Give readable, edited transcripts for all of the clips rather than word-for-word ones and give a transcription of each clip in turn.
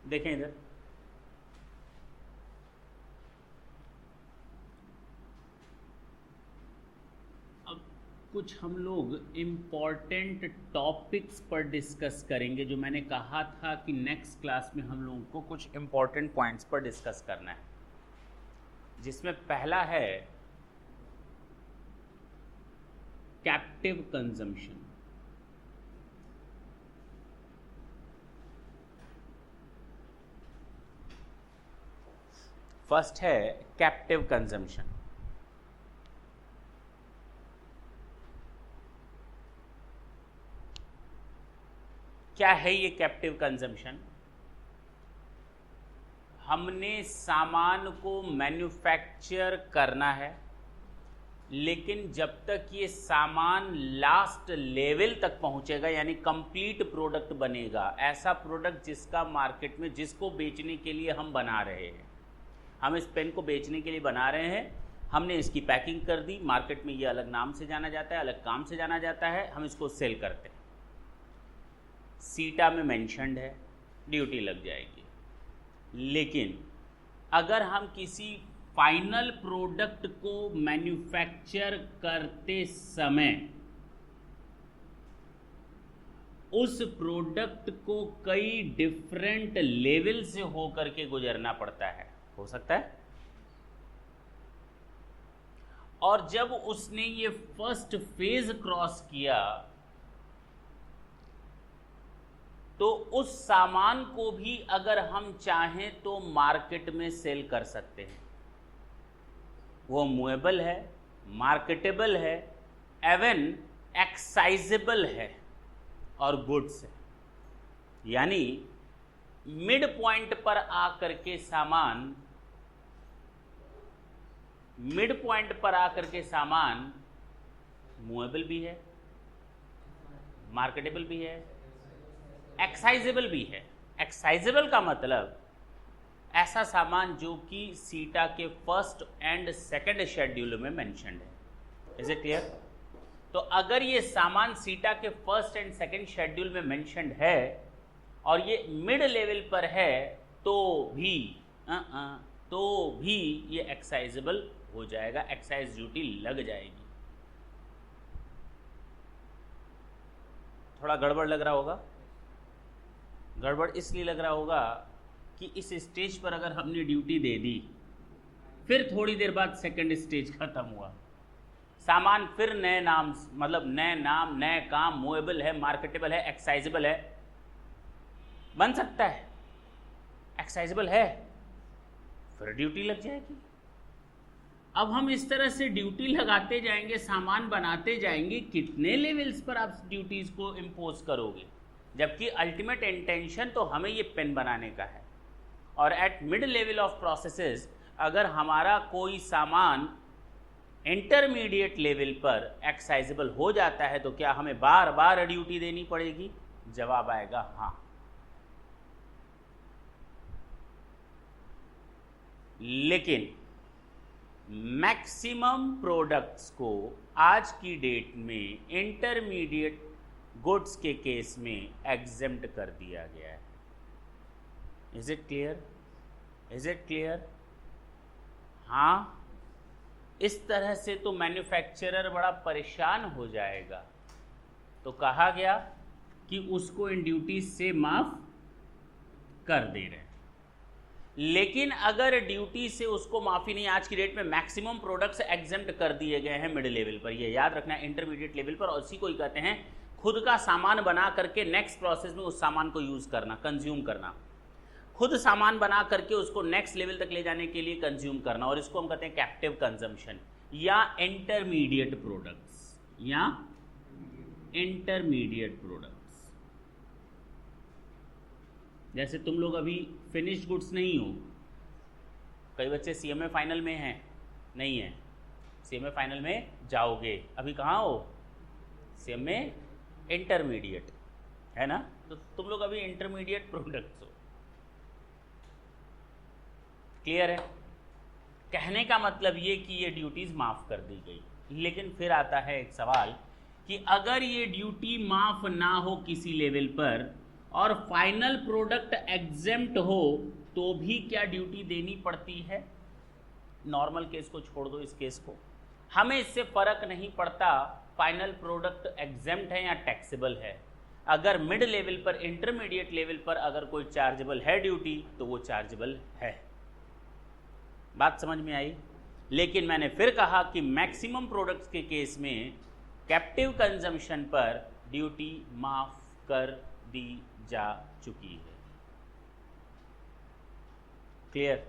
देखें इधर, अब कुछ हम लोग इम्पॉर्टेंट टॉपिक्स पर डिस्कस करेंगे, जो मैंने कहा था कि नेक्स्ट क्लास में हम लोगों को कुछ इम्पॉर्टेंट पॉइंट्स पर डिस्कस करना है, जिसमें पहला है कैप्टिव कंजम्पशन। फर्स्ट है कैप्टिव कंजम्पशन। क्या है ये कैप्टिव कंजम्पशन? हमने सामान को मैन्युफैक्चर करना है, लेकिन जब तक ये सामान लास्ट लेवल तक पहुंचेगा, यानी कंप्लीट प्रोडक्ट बनेगा, ऐसा प्रोडक्ट जिसका मार्केट में, जिसको बेचने के लिए हम बना रहे हैं, हम इस पेन को बेचने के लिए बना रहे हैं, हमने इसकी पैकिंग कर दी, मार्केट में ये अलग नाम से जाना जाता है, अलग काम से जाना जाता है, हम इसको सेल करते हैं, सीटा में मेंशन्ड है, ड्यूटी लग जाएगी। लेकिन अगर हम किसी फाइनल प्रोडक्ट को मैन्युफैक्चर करते समय उस प्रोडक्ट को कई डिफरेंट लेवल से होकर के गुजरना पड़ता है, हो सकता है, और जब उसने ये फर्स्ट फेज क्रॉस किया तो उस सामान को भी अगर हम चाहें तो मार्केट में सेल कर सकते हैं। वो मूवेबल है, मार्केटेबल है, एवन एक्साइजेबल है और गुड्स है। यानी मिड पॉइंट पर आकर के सामान, मिड पॉइंट पर आकर के सामान मूवेबल भी है, मार्केटेबल भी है, एक्साइजेबल भी है। एक्साइजेबल का मतलब ऐसा सामान जो कि सीटा के फर्स्ट एंड सेकंड शेड्यूल में मेंशन्ड है। Is it clear? तो अगर ये सामान सीटा के फर्स्ट एंड सेकंड शेड्यूल में मेंशन्ड है और ये मिड लेवल पर है, तो भी ये एक्साइजेबल हो जाएगा, एक्साइज ड्यूटी लग जाएगी। थोड़ा गड़बड़ लग रहा होगा। गड़बड़ इसलिए लग रहा होगा कि इस स्टेज पर अगर हमने ड्यूटी दे दी, फिर थोड़ी देर बाद सेकंड स्टेज खत्म हुआ, सामान फिर नए नाम, मतलब नए नाम, नए काम, मूवेबल है, मार्केटेबल है, एक्साइजेबल है, बन सकता है, एक्साइजेबल है, फिर ड्यूटी लग जाएगी। अब हम इस तरह से ड्यूटी लगाते जाएंगे, सामान बनाते जाएंगे, कितने लेवल्स पर आप ड्यूटीज को इम्पोज करोगे? जबकि अल्टीमेट इंटेंशन तो हमें ये पेन बनाने का है। और at mid level of processes अगर हमारा कोई सामान इंटरमीडिएट लेवल पर एक्साइजेबल हो जाता है तो क्या हमें बार बार ड्यूटी देनी पड़ेगी? जवाब आएगा हाँ। लेकिन मैक्सिमम प्रोडक्ट्स को आज की डेट में इंटरमीडिएट गुड्स के केस में एग्जेम्प्ट कर दिया गया है। Is it clear? Is it clear? हाँ, इस तरह से तो मैन्युफैक्चरर बड़ा परेशान हो जाएगा। तो कहा गया कि उसको इन ड्यूटीज से माफ कर दे रहे हैं। लेकिन अगर ड्यूटी से उसको माफी नहीं, आज की डेट में मैक्सिमम प्रोडक्ट्स एग्जेम्प्ट कर दिए गए हैं मिड लेवल पर, ये याद रखना, इंटरमीडिएट लेवल पर, और इसी को ही कहते हैं खुद का सामान बना करके नेक्स्ट प्रोसेस में उस सामान को यूज करना, कंज्यूम करना, खुद सामान बना करके उसको नेक्स्ट लेवल तक ले जाने के लिए कंज्यूम करना, और इसको हम कहते हैं कैप्टिव कंजम्पशन या इंटरमीडिएट प्रोडक्ट्स, या इंटरमीडिएट प्रोडक्ट्स। जैसे तुम लोग अभी फिनिश्ड गुड्स नहीं हो, कई बच्चे सीएमए फाइनल में हैं, नहीं है, सीएमए फाइनल में जाओगे, अभी कहाँ हो? सीएमए इंटरमीडिएट है ना, तो तुम लोग अभी इंटरमीडिएट प्रोडक्ट्स हो। क्लियर है? कहने का मतलब ये कि ये ड्यूटीज माफ कर दी गई। लेकिन फिर आता है एक सवाल कि अगर ये ड्यूटी माफ ना हो किसी लेवल पर, और फाइनल प्रोडक्ट एग्जेम्प्ट हो तो भी क्या ड्यूटी देनी पड़ती है? नॉर्मल केस को छोड़ दो, इस केस को, हमें इससे फर्क नहीं पड़ता फाइनल प्रोडक्ट एग्जेम्प्ट है या टैक्सेबल है। अगर मिड लेवल पर, इंटरमीडिएट लेवल पर अगर कोई चार्जेबल है ड्यूटी तो वो चार्जेबल है। बात समझ में आई? लेकिन मैंने फिर कहा कि मैक्सिमम प्रोडक्ट्स के केस में कैप्टिव कंजम्पशन पर ड्यूटी माफ कर दी जा चुकी है। क्लियर?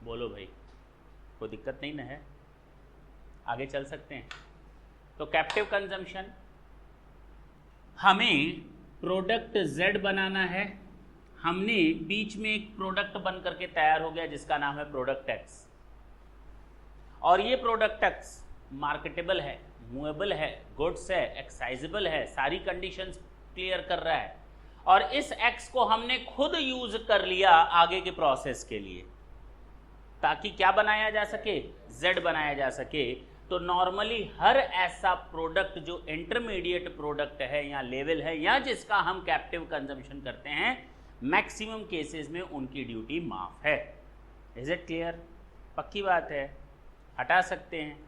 बोलो भाई, कोई दिक्कत नहीं ना है? आगे चल सकते हैं। तो कैप्टिव कंजम्पशन, हमें प्रोडक्ट Z बनाना है, हमने बीच में एक प्रोडक्ट बन करके तैयार हो गया जिसका नाम है प्रोडक्ट X, और ये प्रोडक्ट X मार्केटेबल है, मूवेबल है, गुड्स है, एक्साइजेबल है, सारी कंडीशंस क्लियर कर रहा है, और इस X को हमने खुद यूज कर लिया आगे के प्रोसेस के लिए, ताकि क्या बनाया जा सके? Z बनाया जा सके। तो नॉर्मली हर ऐसा प्रोडक्ट जो इंटरमीडिएट प्रोडक्ट है या लेवल है या जिसका हम कैप्टिव कंजम्पशन करते हैं, मैक्सिमम केसेस में उनकी ड्यूटी माफ है। Is it clear? पक्की बात है, हटा सकते हैं।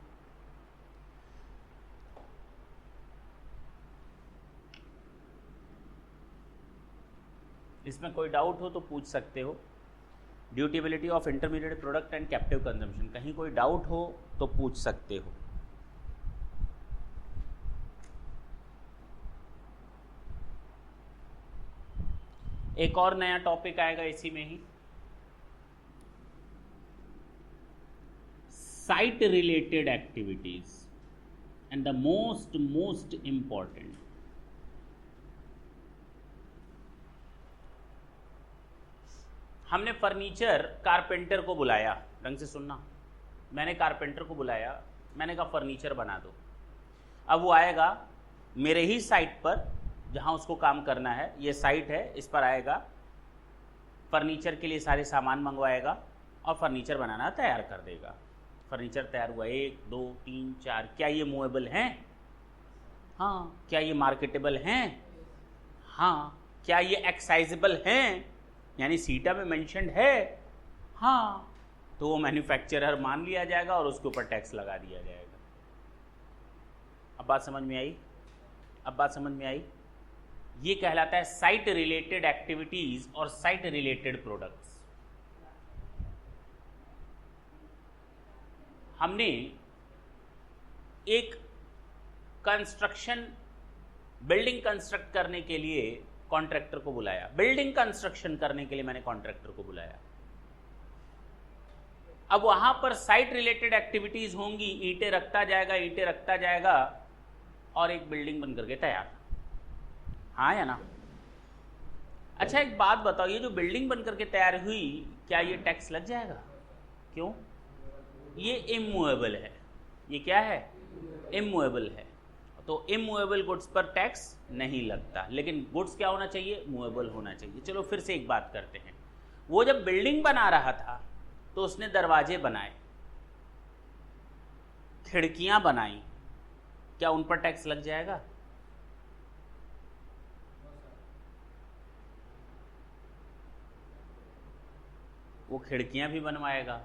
इसमें कोई डाउट हो तो पूछ सकते हो। Dutiability of intermediate product and captive consumption, कहीं कोई डाउट हो तो पूछ सकते हो। एक और नया टॉपिक आएगा इसी में ही, site related activities and the most important. हमने फर्नीचर कारपेंटर को बुलाया, ढंग से सुनना, मैंने कारपेंटर को बुलाया, मैंने कहा फर्नीचर बना दो। अब वो आएगा मेरे ही साइट पर जहाँ उसको काम करना है, ये साइट है, इस पर आएगा, फर्नीचर के लिए सारे सामान मंगवाएगा और फर्नीचर बनाना तैयार कर देगा। फर्नीचर तैयार हुआ, 1 2 3 4, क्या ये मूवेबल हैं? हाँ। क्या ये मार्केटेबल हैं? हाँ। क्या ये एक्साइजेबल हैं, यानी सीटा में मेंशन्ड है? हाँ। तो वो मैन्युफैक्चरर मान लिया जाएगा और उसके ऊपर टैक्स लगा दिया जाएगा। अब बात समझ में आई? अब बात समझ में आई? ये कहलाता है साइट रिलेटेड एक्टिविटीज और साइट रिलेटेड प्रोडक्ट्स। हमने एक कंस्ट्रक्शन, बिल्डिंग कंस्ट्रक्ट करने के लिए कॉन्ट्रैक्टर को बुलाया, बिल्डिंग कंस्ट्रक्शन करने के लिए मैंने कॉन्ट्रैक्टर को बुलाया। अब वहां पर साइट रिलेटेड एक्टिविटीज होंगी, ईंटें रखता जाएगा और एक बिल्डिंग बन करके तैयार। हाँ या ना? अच्छा एक बात बताओ, ये जो बिल्डिंग बन करके तैयार हुई, क्या ये टैक्स लग जाएगा? क्यों? ये इमूवेबल है। ये क्या है? इमूवेबल है। तो इमूवेबल गुड्स पर टैक्स नहीं लगता, लेकिन गुड्स क्या होना चाहिए? मूवेबल होना चाहिए। चलो फिर से एक बात करते हैं। वो जब बिल्डिंग बना रहा था तो उसने दरवाजे बनाए, खिड़कियां बनाई, क्या उन पर टैक्स लग जाएगा? वो खिड़कियां भी बनवाएगा,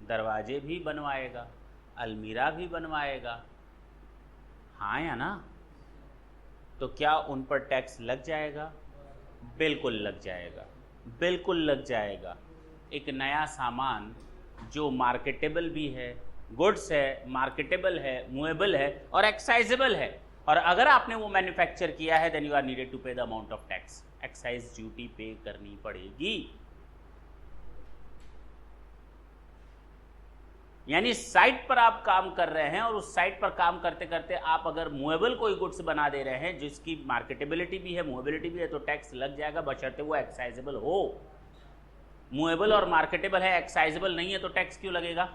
दरवाजे भी बनवाएगा, अलमीरा भी बनवाएगा, हाँ या ना? तो क्या उन पर टैक्स लग जाएगा? बिल्कुल लग जाएगा, बिल्कुल लग जाएगा। एक नया सामान जो मार्केटेबल भी है, गुड्स है, मार्केटेबल है, मूवेबल है और एक्साइजेबल है, और अगर आपने वो मैन्युफैक्चर किया है, then you are needed to pay the amount of tax. Excise duty pay करनी पड़ेगी। यानी साइट पर आप काम कर रहे हैं और उस साइट पर काम करते करते आप अगर मूवेबल कोई गुड्स बना दे रहे हैं जिसकी मार्केटेबिलिटी भी है, मूवेबिलिटी भी है, तो टैक्स लग जाएगा, बशर्ते वो एक्साइजेबल हो। मूवेबल और मार्केटेबल है, एक्साइजेबल नहीं है, तो टैक्स क्यों लगेगा?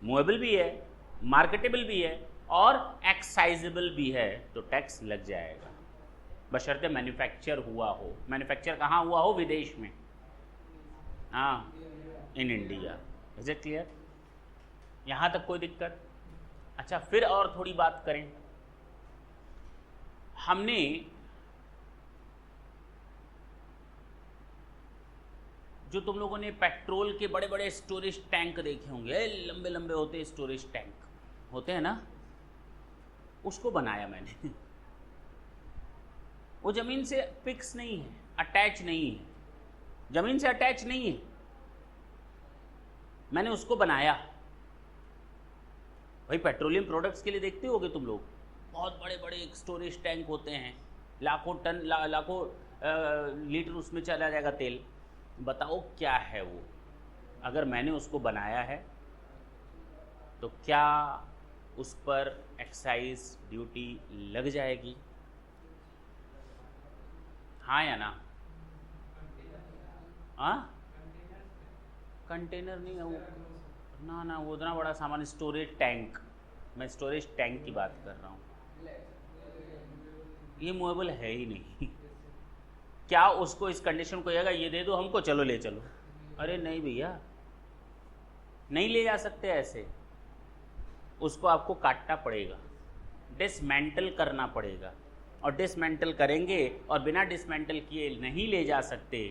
मूवेबल भी है, मार्केटेबल भी है और एक्साइजेबल भी है, तो टैक्स लग जाएगा, बशर्ते मैन्युफैक्चर हुआ हो। मैन्युफैक्चर कहाँ हुआ हो? विदेश में, हाँ, in India. Is it clear? यहाँ तक कोई दिक्कत? अच्छा, फिर और थोड़ी बात करें। हमने जो तुम लोगों ने पेट्रोल के बड़े बड़े स्टोरेज टैंक देखे होंगे, लंबे लंबे होते हैं स्टोरेज टैंक होते हैं ना, उसको बनाया मैंने। वो जमीन से फिक्स नहीं है, अटैच नहीं है, जमीन से अटैच नहीं है, मैंने उसको बनाया। भाई पेट्रोलियम प्रोडक्ट्स के लिए देखते होगे तुम लोग, बहुत बड़े बड़े स्टोरेज टैंक होते हैं, लाखों टन लाखों लीटर उसमें चला जाएगा तेल। बताओ क्या है वो? अगर मैंने उसको बनाया है तो क्या उस पर एक्साइज ड्यूटी लग जाएगी? हाँ या ना? हाँ, कंटेनर नहीं है वो, ना वो उतना बड़ा सामान, स्टोरेज टैंक, मैं स्टोरेज टैंक की बात कर रहा हूँ। ये मूवेबल है ही नहीं। क्या उसको इस कंडीशन को कहेगा ये दे दो हमको, चलो ले चलो? अरे नहीं भैया, नहीं ले जा सकते ऐसे। उसको आपको काटना पड़ेगा, डिसमेंटल करना पड़ेगा, और डिसमेंटल करेंगे और बिना डिसमेंटल किए नहीं ले जा सकते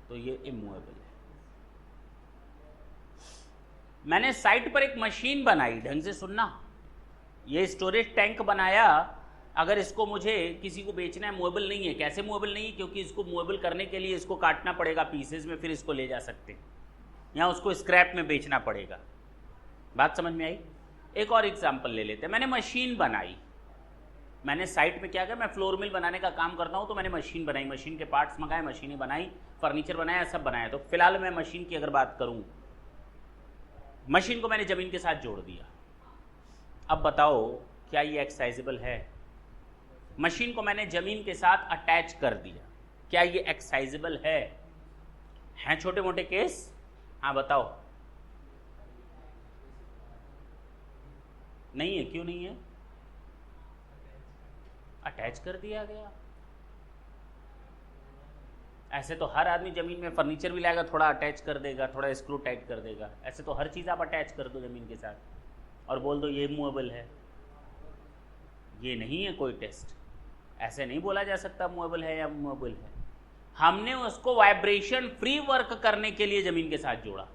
तो ये इमूवेबल है। मैंने साइट पर एक मशीन बनाई, ढंग से सुनना, ये स्टोरेज टैंक बनाया। अगर इसको मुझे किसी को बेचना है, मूवेबल नहीं है। कैसे मूवेबल नहीं है? क्योंकि इसको मूवेबल करने के लिए इसको काटना पड़ेगा पीसेज में, फिर इसको ले जा सकते हैं, या उसको स्क्रैप में बेचना पड़ेगा। बात समझ में आई? एक और एग्जांपल ले लेते हैं। मैंने मशीन बनाई, मैंने साइट में क्या किया, मैं फ्लोर मिल बनाने का काम करता हूँ, तो मैंने मशीन बनाई, मशीन के पार्ट्स मंगाए, मशीनें बनाई, फर्नीचर बनाया, सब बनाया। तो फिलहाल मैं मशीन की अगर बात करूँ, मशीन को मैंने ज़मीन के साथ जोड़ दिया। अब बताओ क्या ये एक्साइजेबल है? मशीन को मैंने ज़मीन के साथ अटैच कर दिया, क्या ये एक्साइजेबल है? हैं छोटे मोटे केस? हाँ बताओ। नहीं है, क्यों नहीं है? अटैच कर दिया गया। ऐसे तो हर आदमी ज़मीन में फर्नीचर भी लाएगा, थोड़ा अटैच कर देगा, थोड़ा स्क्रू टाइट कर देगा। ऐसे तो हर चीज़ आप अटैच कर दो ज़मीन के साथ और बोल दो ये मूवेबल है। ये नहीं है कोई टेस्ट, ऐसे नहीं बोला जा सकता मूवेबल है या मूवेबल है। हमने उसको वाइब्रेशन फ्री वर्क करने के लिए ज़मीन के साथ जोड़ा।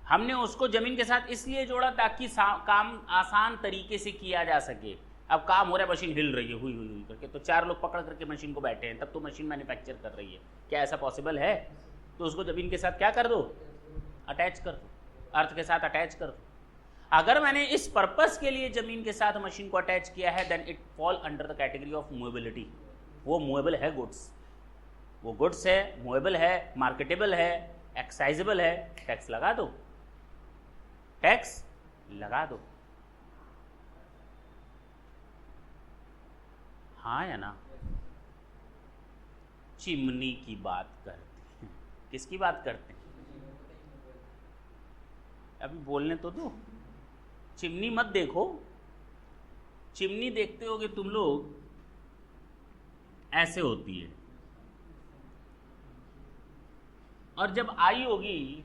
हमने उसको ज़मीन के साथ इसलिए जोड़ा ताकि काम आसान तरीके से किया जा सके। अब काम हो रहा है, मशीन हिल रही है, हुई हुई हुई करके, तो 4 लोग पकड़ करके मशीन को बैठे हैं, तब तो मशीन मैन्युफैक्चर कर रही है। क्या ऐसा पॉसिबल है? तो उसको ज़मीन के साथ क्या कर दो? अटैच कर दो, अर्थ के साथ अटैच कर दो। अगर मैंने इस पर्पस के लिए ज़मीन के साथ मशीन को अटैच किया है, then it fall under the category of movability. वो मूवेबल है गुड्स, वो गुड्स है, मूवेबल है, मार्केटेबल है, एक्साइजेबल है। टैक्स लगा दो, टैक्स लगा दो। हाँ या ना? चिमनी की बात करते हैं। किसकी बात करते हैं? अभी बोलने तो दो। चिमनी मत देखो, चिमनी देखते होगे तुम लोग, ऐसे होती है, और जब आई होगी,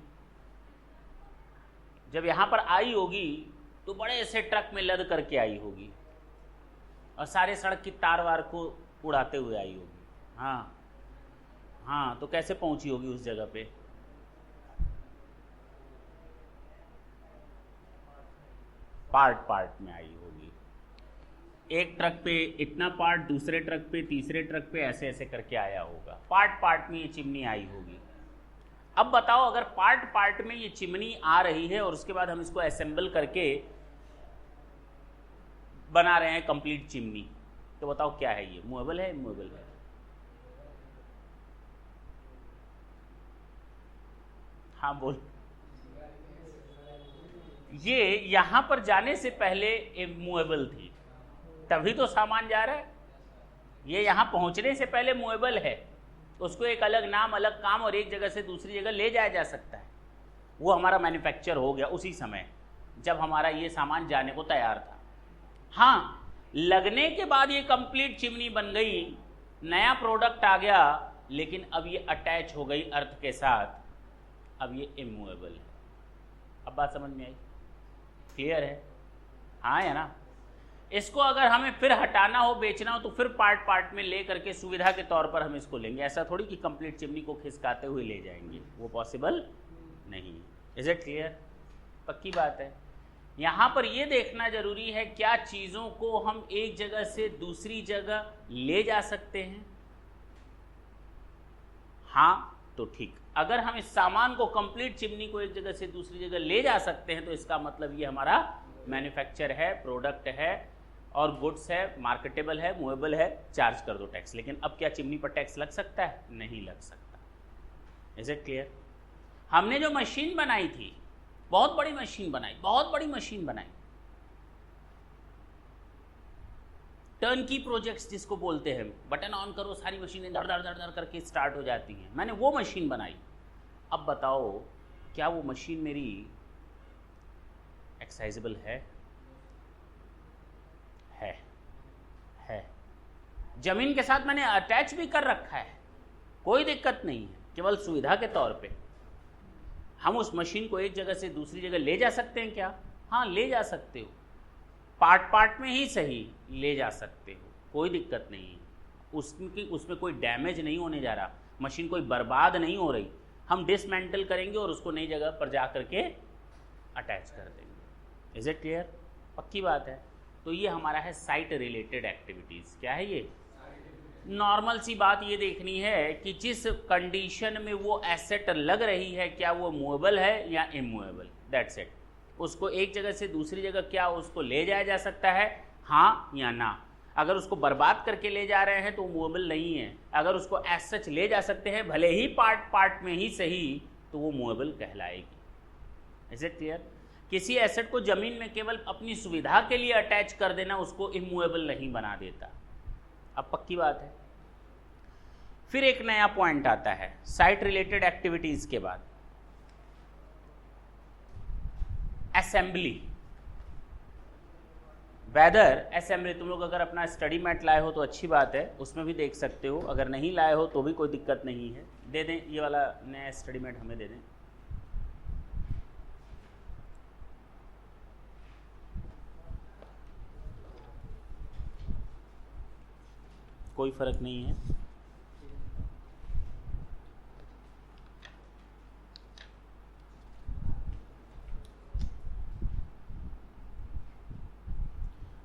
जब यहां पर आई होगी तो बड़े से ट्रक में लद करके आई होगी और सारे सड़क की तार वार को उड़ाते हुए आई होगी। हाँ हाँ, तो कैसे पहुंची होगी उस जगह पे? पार्ट पार्ट में आई होगी। एक ट्रक पे इतना पार्ट, दूसरे ट्रक पे, तीसरे ट्रक पे, ऐसे ऐसे करके आया होगा। पार्ट पार्ट में ये चिमनी आई होगी। अब बताओ, अगर पार्ट पार्ट में ये चिमनी आ रही है और उसके बाद हम इसको असेंबल करके बना रहे हैं कंप्लीट चिमनी, तो बताओ क्या है ये? मूवेबल है, इमूवेबल है? हाँ बोल। ये यहां पर जाने से पहले मूवेबल थी, तभी तो सामान जा रहा है। ये यहां पहुंचने से पहले मूवेबल है, उसको एक अलग नाम, अलग काम, और एक जगह से दूसरी जगह ले जाया जा सकता है। वो हमारा मैन्युफैक्चर हो गया उसी समय जब हमारा ये सामान जाने को तैयार था। हाँ, लगने के बाद ये कंप्लीट चिमनी बन गई, नया प्रोडक्ट आ गया, लेकिन अब ये अटैच हो गई अर्थ के साथ, अब ये इमूवेबल है। अब बात समझ में आई? क्लियर है? हाँ या ना? इसको अगर हमें फिर हटाना हो, बेचना हो, तो फिर पार्ट पार्ट में ले करके सुविधा के तौर पर हम इसको लेंगे। ऐसा थोड़ी कि कंप्लीट चिमनी को खिसकाते हुए ले जाएंगे, वो पॉसिबल नहीं। Is it clear? पक्की बात है। यहाँ पर ये देखना जरूरी है क्या चीज़ों को हम एक जगह से दूसरी जगह ले जा सकते हैं? हाँ तो ठीक। अगर हम इस सामान को, कंप्लीट चिमनी को एक जगह से दूसरी जगह ले जा सकते हैं तो इसका मतलब ये हमारा मैन्युफैक्चर है, प्रोडक्ट है और गुड्स है, मार्केटेबल है, मूवेबल है, चार्ज कर दो टैक्स। लेकिन अब क्या चिमनी पर टैक्स लग सकता है? नहीं लग सकता। Is it clear? हमने जो मशीन बनाई थी, बहुत बड़ी मशीन बनाई, बहुत बड़ी मशीन बनाई, टर्न की प्रोजेक्ट्स जिसको बोलते हैं, बटन ऑन करो सारी मशीनें धड़ धड़ धड़ धड़ करके स्टार्ट हो जाती हैं, मैंने वो मशीन बनाई। अब बताओ क्या वो मशीन मेरी एक्साइजेबल है? जमीन के साथ मैंने अटैच भी कर रखा है, कोई दिक्कत नहीं है, केवल सुविधा के तौर पे। हम उस मशीन को एक जगह से दूसरी जगह ले जा सकते हैं क्या? हाँ ले जा सकते हो, पार्ट पार्ट में ही सही ले जा सकते हो, कोई दिक्कत नहीं है। उसमें कोई डैमेज नहीं होने जा रहा, मशीन कोई बर्बाद नहीं हो रही। हम डिसमेंटल करेंगे और उसको नई जगह पर जा करके अटैच कर देंगे। Is it clear? पक्की बात है। तो ये हमारा है साइट रिलेटेड एक्टिविटीज़। क्या है ये? नॉर्मल सी बात ये देखनी है कि जिस कंडीशन में वो एसेट लग रही है क्या वो मूवेबल है या इमूवेबल, दैट्स इट। उसको एक जगह से दूसरी जगह क्या उसको ले जाया जा सकता है, हाँ या ना। अगर उसको बर्बाद करके ले जा रहे हैं तो मूवेबल नहीं है। अगर उसको एज सच ले जा सकते हैं, भले ही पार्ट पार्ट में ही सही, तो वो मूवेबल कहलाएगी। Is it clear? किसी एसेट को जमीन में केवल अपनी सुविधा के लिए अटैच कर देना उसको इमूवेबल नहीं बना देता। अब पक्की बात है। फिर एक नया पॉइंट आता है साइट रिलेटेड एक्टिविटीज के बाद, असेंबली। वेदर असेंबली, तुम लोग अगर अपना स्टडी मैट लाए हो तो अच्छी बात है, उसमें भी देख सकते हो। अगर नहीं लाए हो तो भी कोई दिक्कत नहीं है, दे दें। ये वाला नया स्टडी मैट हमें दे दें। कोई फर्क नहीं है।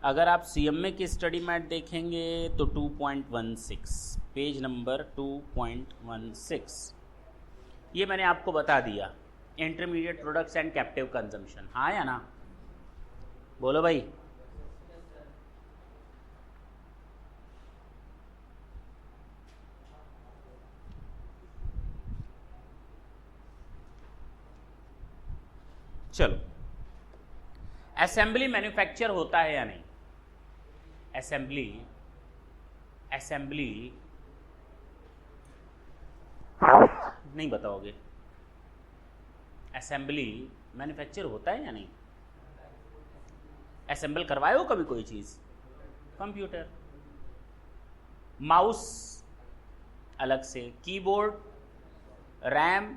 अगर आप सीएमए की स्टडी मैट देखेंगे तो 2.16, पेज नंबर 2.16, ये मैंने आपको बता दिया, intermediate products and captive consumption. हाँ या ना? बोलो भाई। चलो, असेंबली मैन्युफैक्चर होता है या नहीं? असेंबली नहीं बताओगे? असेंबली मैन्युफैक्चर होता है या नहीं? असेंबल करवाए हो कभी कोई चीज? कंप्यूटर, माउस अलग से, कीबोर्ड, रैम,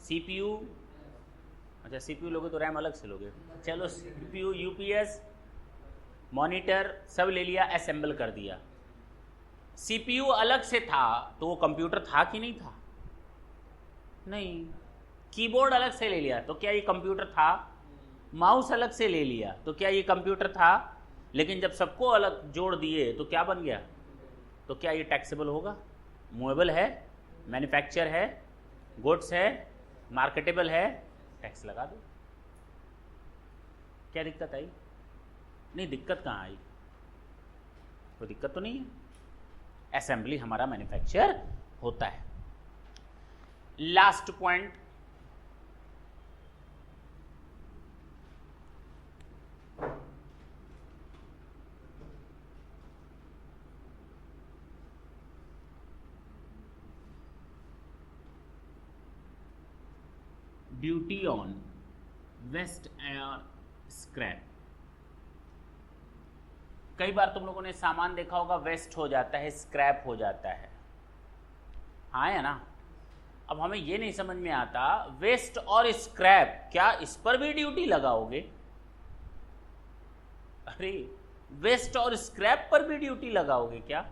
सीपीयू। अच्छा सीपीयू लोगे तो रैम अलग से लोगे। चलो सीपीयू, यूपीएस, मॉनिटर सब ले लिया, असेंबल कर दिया। सीपीयू अलग से था तो वो कंप्यूटर था कि नहीं था? नहीं। कीबोर्ड अलग से ले लिया तो क्या ये कंप्यूटर था? माउस अलग से ले लिया तो क्या ये कंप्यूटर था? लेकिन जब सबको अलग जोड़ दिए तो क्या बन गया? तो क्या ये टैक्सेबल होगा? मूवेबल है, मैन्युफैक्चर है, गुड्स है, मार्केटेबल है, टैक्स लगा दो। क्या दिक्कत आई? नहीं, दिक्कत कहाँ आई? कोई दिक्कत तो नहीं है। असेंबली हमारा मैन्युफैक्चर होता है। Last point, duty on waste or scrap. कई बार तुम लोगों ने सामान देखा होगा वेस्ट हो जाता है, स्क्रैप हो जाता है, हाँ या ना? अब हमें ये नहीं समझ में आता, वेस्ट और स्क्रैप क्या इस पर भी ड्यूटी लगाओगे? अरे वेस्ट और स्क्रैप पर भी ड्यूटी लगाओगे क्या?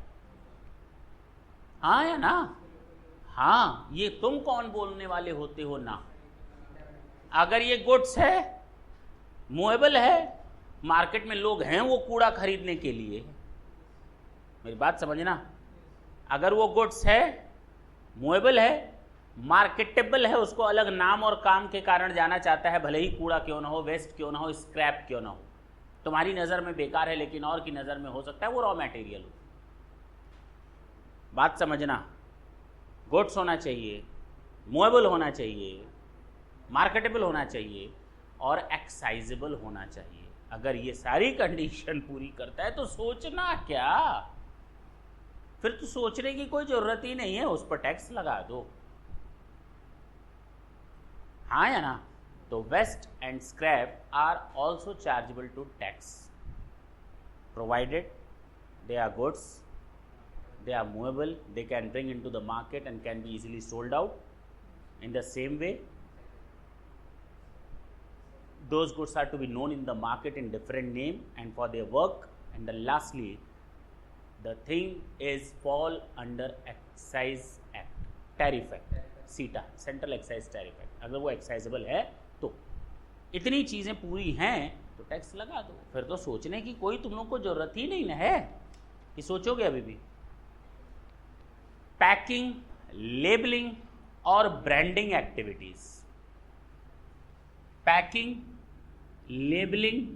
हाँ या ना? हाँ, ये तुम कौन बोलने वाले होते हो ना? अगर ये गुड्स है, मूवेबल है, मार्केट में लोग हैं वो कूड़ा खरीदने के लिए, मेरी बात समझना, अगर वो गुड्स है, मूवेबल है, मार्केटेबल है, उसको अलग नाम और काम के कारण जाना चाहता है, भले ही कूड़ा क्यों ना हो, वेस्ट क्यों ना हो, स्क्रैप क्यों ना हो, तुम्हारी नज़र में बेकार है लेकिन और की नज़र में हो सकता है वो रॉ मटेरियल हो। बात समझना, गुड्स होना चाहिए, मूवेबल होना चाहिए, मार्केटेबल होना चाहिए और एक्साइजेबल होना चाहिए। अगर ये सारी कंडीशन पूरी करता है तो सोचना क्या, फिर तो सोचने की कोई ज़रूरत ही नहीं है, उस पर टैक्स लगा दो। हाँ या ना? तो waste and scrap are also chargeable to tax provided they are goods, they are movable, they can bring into the market and can be easily sold out. In the same way, those goods are to be known in the market in different name and for their work. And then lastly, the thing is fall under excise act, tariff act, सीटा, central excise tariff act. अगर वो एक्साइजेबल है तो इतनी चीज़ें पूरी हैं तो टैक्स लगा दो। फिर तो सोचने की कोई तुम लोग को ज़रूरत ही नहीं है कि सोचोगे अभी भी। पैकिंग, लेबलिंग और branding activities, packing, labelling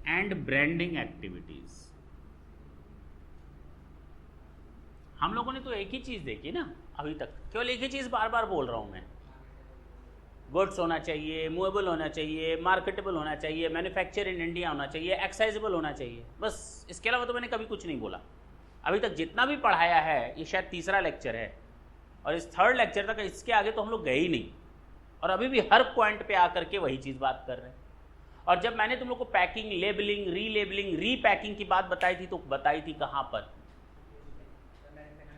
and branding activities. हम लोगों ने तो एक ही चीज देखी ना अभी तक, केवल एक ही चीज बार बार बोल रहा हूं मैं, गुड्स होना चाहिए, मूवेबल होना चाहिए, मार्केटेबल होना चाहिए, मैन्युफैक्चर इन इंडिया होना चाहिए, एक्साइजेबल होना चाहिए, बस। इसके अलावा तो मैंने कभी कुछ नहीं बोला अभी तक। जितना भी पढ़ाया है, ये शायद तीसरा लेक्चर है और इस थर्ड लेक्चर तक इसके आगे तो हम लोग गए ही नहीं, और अभी भी हर पॉइंट पे आकर के वही चीज़ बात कर रहे हैं। और जब मैंने तुम लोग को पैकिंग, लेबलिंग, रीलेबलिंग, रीपैकिंग की बात बताई थी तो बताई थी कहाँ पर?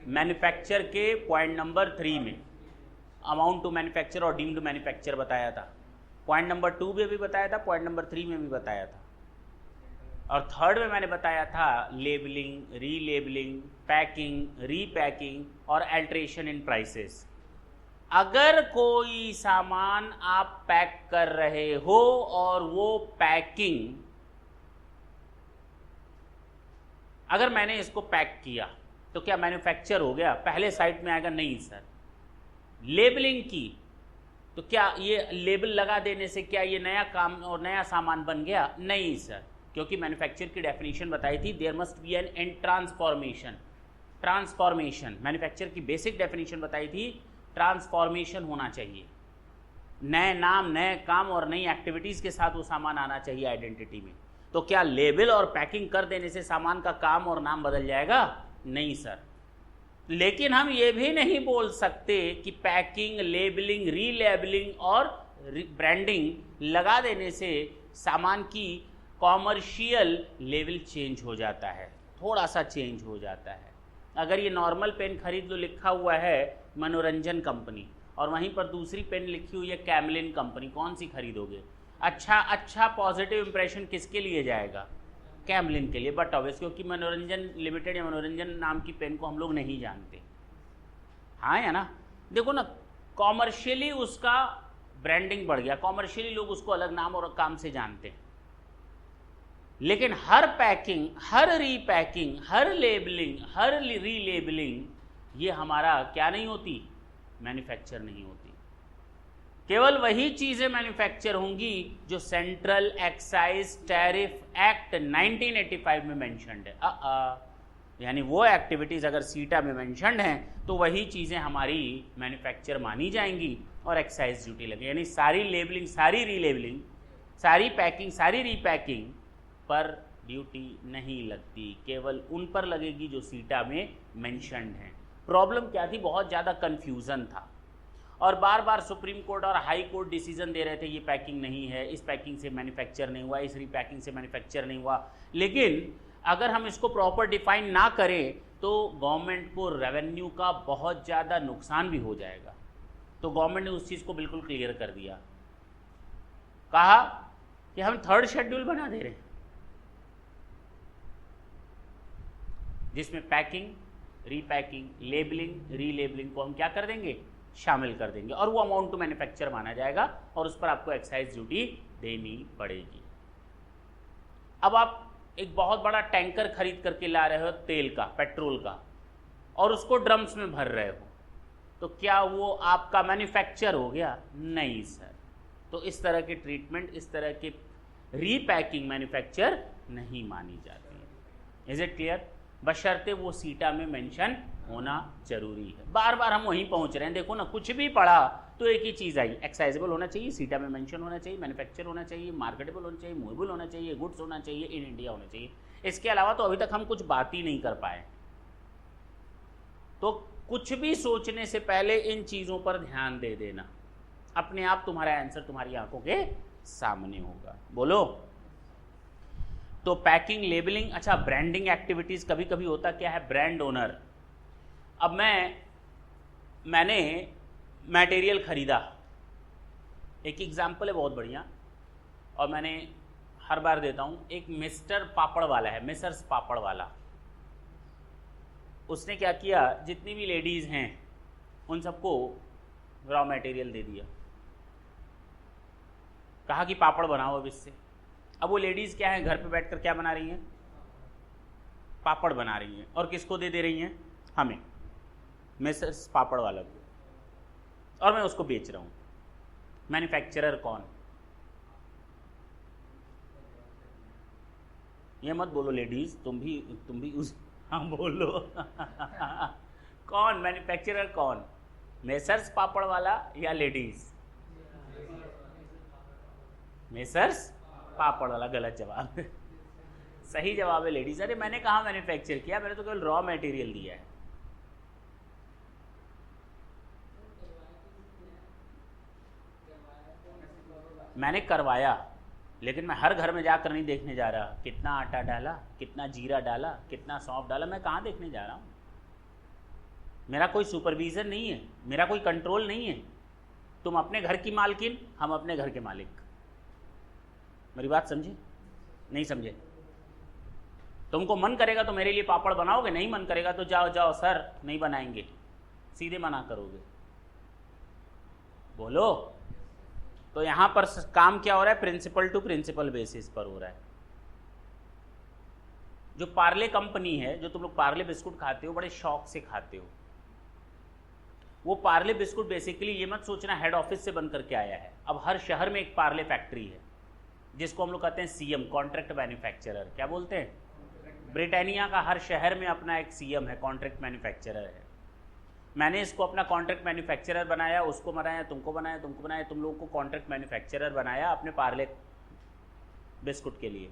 मैन्युफैक्चर के पॉइंट नंबर 3 में अमाउंट टू मैन्युफैक्चर और डीम्ड मैन्युफैक्चर बताया था। पॉइंट नंबर 2 में भी बताया था, पॉइंट नंबर 3 में भी बताया था, और थर्ड में मैंने बताया था लेबलिंग, रीलेबलिंग, पैकिंग, रीपैकिंग और अल्टरेशन इन प्राइसेस। अगर कोई सामान आप पैक कर रहे हो और वो पैकिंग, अगर मैंने इसको पैक किया तो क्या मैन्युफैक्चर हो गया? पहले साइट में आएगा नहीं सर। लेबलिंग की तो क्या ये लेबल लगा देने से क्या ये नया काम और नया सामान बन गया? नहीं सर, क्योंकि मैन्युफैक्चर की डेफिनेशन बताई थी, there must be an in transformation. Transformation manufacture की बेसिक डेफिनेशन बताई थी, ट्रांसफॉर्मेशन होना चाहिए, नए नाम, नए काम और नई एक्टिविटीज़ के साथ वो सामान आना चाहिए आइडेंटिटी में। तो क्या लेबल और पैकिंग कर देने से सामान का काम और नाम बदल जाएगा? नहीं सर। लेकिन हम ये भी नहीं बोल सकते कि पैकिंग, लेबलिंग, रीलेबलिंग और ब्रांडिंग लगा देने से सामान की कॉमर्शियल लेवल चेंज हो जाता है, थोड़ा सा चेंज हो जाता है। अगर ये नॉर्मल पेन खरीद लो, लिखा हुआ है मनोरंजन कंपनी, और वहीं पर दूसरी पेन लिखी हुई है कैमलिन कंपनी, कौन सी खरीदोगे? अच्छा पॉजिटिव इंप्रेशन किसके लिए जाएगा? कैमलिन के लिए। बट ऑब्वियस क्योंकि मनोरंजन लिमिटेड या मनोरंजन नाम की पेन को हम लोग नहीं जानते। हाँ या ना? देखो ना, कॉमर्शियली उसका ब्रांडिंग बढ़ गया, कॉमर्शियली लोग उसको अलग नाम और काम से जानते हैं। लेकिन हर पैकिंग, हर रीपैकिंग, हर लेबलिंग, हर रीलेबलिंग, ये हमारा क्या नहीं होती? मैन्युफैक्चर नहीं होती। केवल वही चीज़ें मैन्युफैक्चर होंगी जो सेंट्रल एक्साइज टैरिफ एक्ट 1985 में मेंशन्ड है। यानी वो एक्टिविटीज़ अगर सीटा में मेंशन्ड हैं तो वही चीज़ें हमारी मैन्युफैक्चर मानी जाएंगी और एक्साइज ड्यूटी लगे। यानी सारी लेबलिंग, सारी रीलेबलिंग, सारी पैकिंग, सारी रीपैकिंग पर ड्यूटी नहीं लगती, केवल उन पर लगेगी जो सीटा में मेंशन्ड हैं। प्रॉब्लम क्या थी? बहुत ज़्यादा कन्फ्यूज़न था और बार बार सुप्रीम कोर्ट और हाई कोर्ट डिसीजन दे रहे थे, ये पैकिंग नहीं है, इस पैकिंग से मैन्युफैक्चर नहीं हुआ, इस रीपैकिंग से मैन्युफैक्चर नहीं हुआ। लेकिन अगर हम इसको प्रॉपर डिफाइन ना करें तो गवर्नमेंट को रेवेन्यू का बहुत ज़्यादा नुकसान भी हो जाएगा। तो गवर्नमेंट ने उस चीज़ को बिल्कुल क्लियर कर दिया। कहा कि हम थर्ड शेड्यूल बना दे रहे हैं जिसमें पैकिंग, रीपैकिंग, लेबलिंग, रीलेबलिंग को हम क्या कर देंगे, शामिल कर देंगे, और वो अमाउंट टू मैन्युफैक्चर माना जाएगा और उस पर आपको एक्साइज ड्यूटी देनी पड़ेगी। अब आप एक बहुत बड़ा टैंकर खरीद करके ला रहे हो तेल का, पेट्रोल का, और उसको ड्रम्स में भर रहे हो, तो क्या वो आपका मैन्युफैक्चर हो गया? नहीं सर। तो इस तरह की ट्रीटमेंट, इस तरह की रीपैकिंग मैन्युफैक्चर नहीं मानी जाती है। Is it clear? बशर्ते वो सीटा में मेंशन होना जरूरी है। बार बार हम वहीं पहुंच रहे हैं। देखो ना, कुछ भी पढ़ा तो एक ही चीज़ आई, एक्साइजेबल होना चाहिए, सीटा में मेंशन होना चाहिए, मैन्युफैक्चर होना चाहिए, मार्केटेबल होना चाहिए, मूवेबल होना चाहिए, गुड्स होना चाहिए, इन इंडिया होना चाहिए। इसके अलावा तो अभी तक हम कुछ बात ही नहीं कर पाए। तो कुछ भी सोचने से पहले इन चीज़ों पर ध्यान दे देना, अपने आप तुम्हारा आंसर तुम्हारी आंखों के सामने होगा। बोलो। तो पैकिंग, लेबलिंग, अच्छा ब्रांडिंग एक्टिविटीज़ कभी कभी होता क्या है, ब्रांड ओनर। अब मैंने मटेरियल खरीदा, एक एग्जाम्पल है बहुत बढ़िया और मैंने हर बार देता हूँ। एक मिस्टर पापड़ वाला है, मिसर्स पापड़ वाला, उसने क्या किया, जितनी भी लेडीज़ हैं उन सबको रॉ मटेरियल दे दिया, कहा कि पापड़ बनाओ अब इससे। अब वो लेडीज़ क्या है, घर पे बैठकर क्या बना रही हैं, पापड़ बना रही हैं, और किसको दे रही हैं, हमें, मिसेस पापड़ वाला को, और मैं उसको बेच रहा हूँ। मैन्युफैक्चरर कौन? ये मत बोलो लेडीज़, तुम भी उस, हाँ बोलो कौन मैन्युफैक्चरर कौन, मेसर्स पापड़ वाला या लेडीज़? मेसर्स पापड़ वाला। गलत जवाब सही जवाब है लेडीज। अरे मैंने कहा मैन्युफैक्चर किया, मैंने तो केवल रॉ मटेरियल दिया है। मैंने करवाया, लेकिन मैं हर घर में जाकर नहीं देखने जा रहा कितना आटा डाला, कितना जीरा डाला, कितना सौंफ डाला। मैं कहाँ देखने जा रहा हूँ? मेरा कोई सुपरविजन नहीं है, मेरा कोई कंट्रोल नहीं है। तुम अपने घर की मालकिन, हम अपने घर के मालिक। मेरी बात समझे? नहीं समझे? तुमको मन करेगा तो मेरे लिए पापड़ बनाओगे, नहीं मन करेगा तो जाओ जाओ सर नहीं बनाएंगे, सीधे मना करोगे। बोलो। तो यहां पर काम क्या हो रहा है, प्रिंसिपल टू प्रिंसिपल बेसिस पर हो रहा है। जो पार्ले कंपनी है, जो तुम लोग पार्ले बिस्कुट खाते हो, बड़े शौक से खाते हो, वो पार्ले बिस्कुट बेसिकली ये मत सोचना हेड ऑफिस से बन करके आया है। अब हर शहर में एक पार्ले फैक्ट्री है, जिसको हम लोग कहते हैं सीएम, कॉन्ट्रैक्ट मैन्युफैक्चरर। क्या बोलते हैं? ब्रिटानिया का हर शहर में अपना एक सीएम है, कॉन्ट्रैक्ट मैन्युफैक्चरर है। मैंने इसको अपना कॉन्ट्रैक्ट मैन्युफैक्चरर बनाया, उसको बनाया, तुमको बनाया, तुमको बनाया, तुम लोगों को कॉन्ट्रैक्ट मैन्युफैक्चरर बनाया अपने पार्ले बिस्कुट के लिए।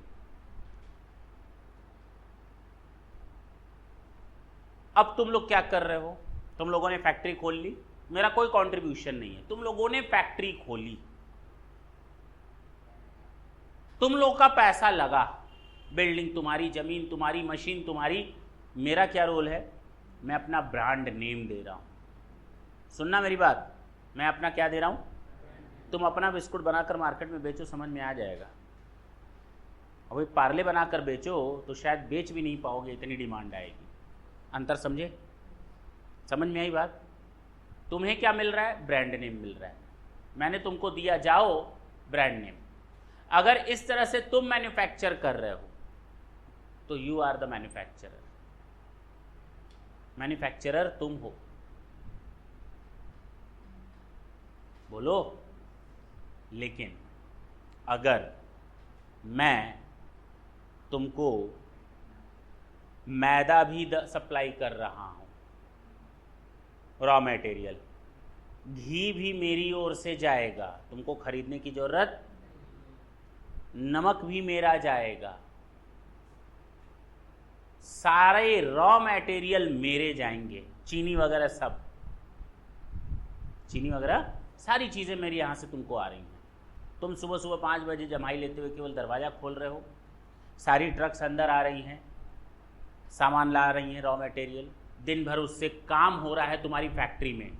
अब तुम लोग क्या कर रहे हो? तुम लोगों ने फैक्ट्री खोल ली, मेरा कोई कंट्रीब्यूशन नहीं है, तुम लोगों ने फैक्ट्री खोली, तुम लोग का पैसा लगा, बिल्डिंग तुम्हारी, जमीन तुम्हारी, मशीन तुम्हारी। मेरा क्या रोल है? मैं अपना ब्रांड नेम दे रहा हूं। सुनना मेरी बात, मैं अपना क्या दे रहा हूं? तुम अपना बिस्कुट बनाकर मार्केट में बेचो, समझ में आ जाएगा। अभी पार्ले बनाकर बेचो तो शायद बेच भी नहीं पाओगे, इतनी डिमांड आएगी। अंतर समझे? समझ में आई बात? तुम्हें क्या मिल रहा है? ब्रांड नेम मिल रहा है। मैंने तुमको दिया, जाओ ब्रांड नेम। अगर इस तरह से तुम मैन्युफैक्चर कर रहे हो तो you are the manufacturer. Manufacturer तुम हो। बोलो। लेकिन अगर मैं तुमको मैदा भी सप्लाई कर रहा हूं, रॉ मटेरियल, घी भी मेरी ओर से जाएगा, तुमको खरीदने की जरूरत, नमक भी मेरा जाएगा, सारे रॉ मटेरियल मेरे जाएंगे, चीनी वगैरह सब, चीनी वगैरह सारी चीज़ें मेरी यहाँ से तुमको आ रही हैं। तुम सुबह सुबह 5 बजे जमाई लेते हुए केवल दरवाज़ा खोल रहे हो, सारी ट्रक्स अंदर आ रही हैं, सामान ला रही हैं, रॉ मटेरियल, दिन भर उससे काम हो रहा है तुम्हारी फैक्ट्री में,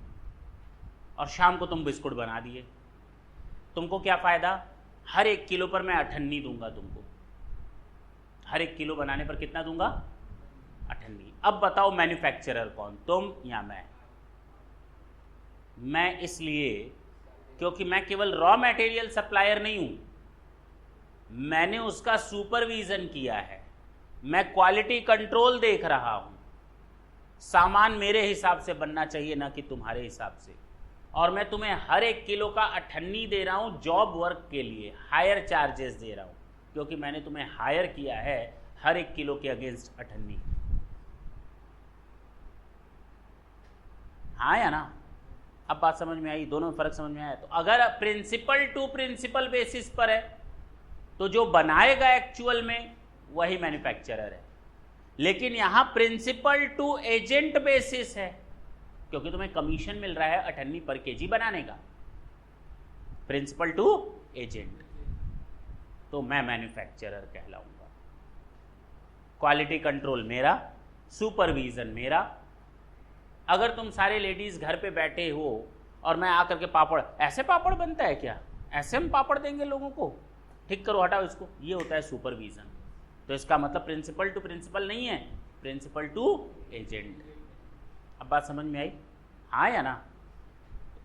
और शाम को तुम बिस्कुट बना दिए। तुमको क्या फ़ायदा? हर 1 किलो पर मैं 98 दूंगा तुमको, हर 1 किलो बनाने पर कितना दूंगा? 98। अब बताओ मैन्युफैक्चरर कौन, तुम या मैं? मैं इसलिए क्योंकि मैं केवल रॉ मटेरियल सप्लायर नहीं हूं, मैंने उसका सुपरविजन किया है, मैं क्वालिटी कंट्रोल देख रहा हूं। सामान मेरे हिसाब से बनना चाहिए, ना कि तुम्हारे हिसाब से। और मैं तुम्हें हर 1 किलो का 98 दे रहा हूं जॉब वर्क के लिए, हायर चार्जेस दे रहा हूं, क्योंकि मैंने तुम्हें हायर किया है हर 1 किलो के अगेंस्ट 98। हाँ या ना? अब बात समझ में आई? दोनों में फर्क समझ में आया? तो अगर प्रिंसिपल टू प्रिंसिपल बेसिस पर है तो जो बनाएगा एक्चुअल में वही मैन्युफैक्चरर है, लेकिन यहां प्रिंसिपल टू एजेंट बेसिस है, क्योंकि तुम्हें कमीशन मिल रहा है 98 पर केजी बनाने का, प्रिंसिपल टू एजेंट, तो मैं मैन्युफैक्चरर कहलाऊंगा। क्वालिटी कंट्रोल मेरा, सुपरविजन मेरा। अगर तुम सारे लेडीज घर पे बैठे हो और मैं आकर के पापड़, ऐसे पापड़ बनता है क्या, ऐसे हम पापड़ देंगे लोगों को, ठीक करो हटाओ इसको, ये होता है सुपरविजन। तो इसका मतलब प्रिंसिपल टू प्रिंसिपल नहीं है, प्रिंसिपल टू एजेंट। अब बात समझ में आई? हाँ या ना?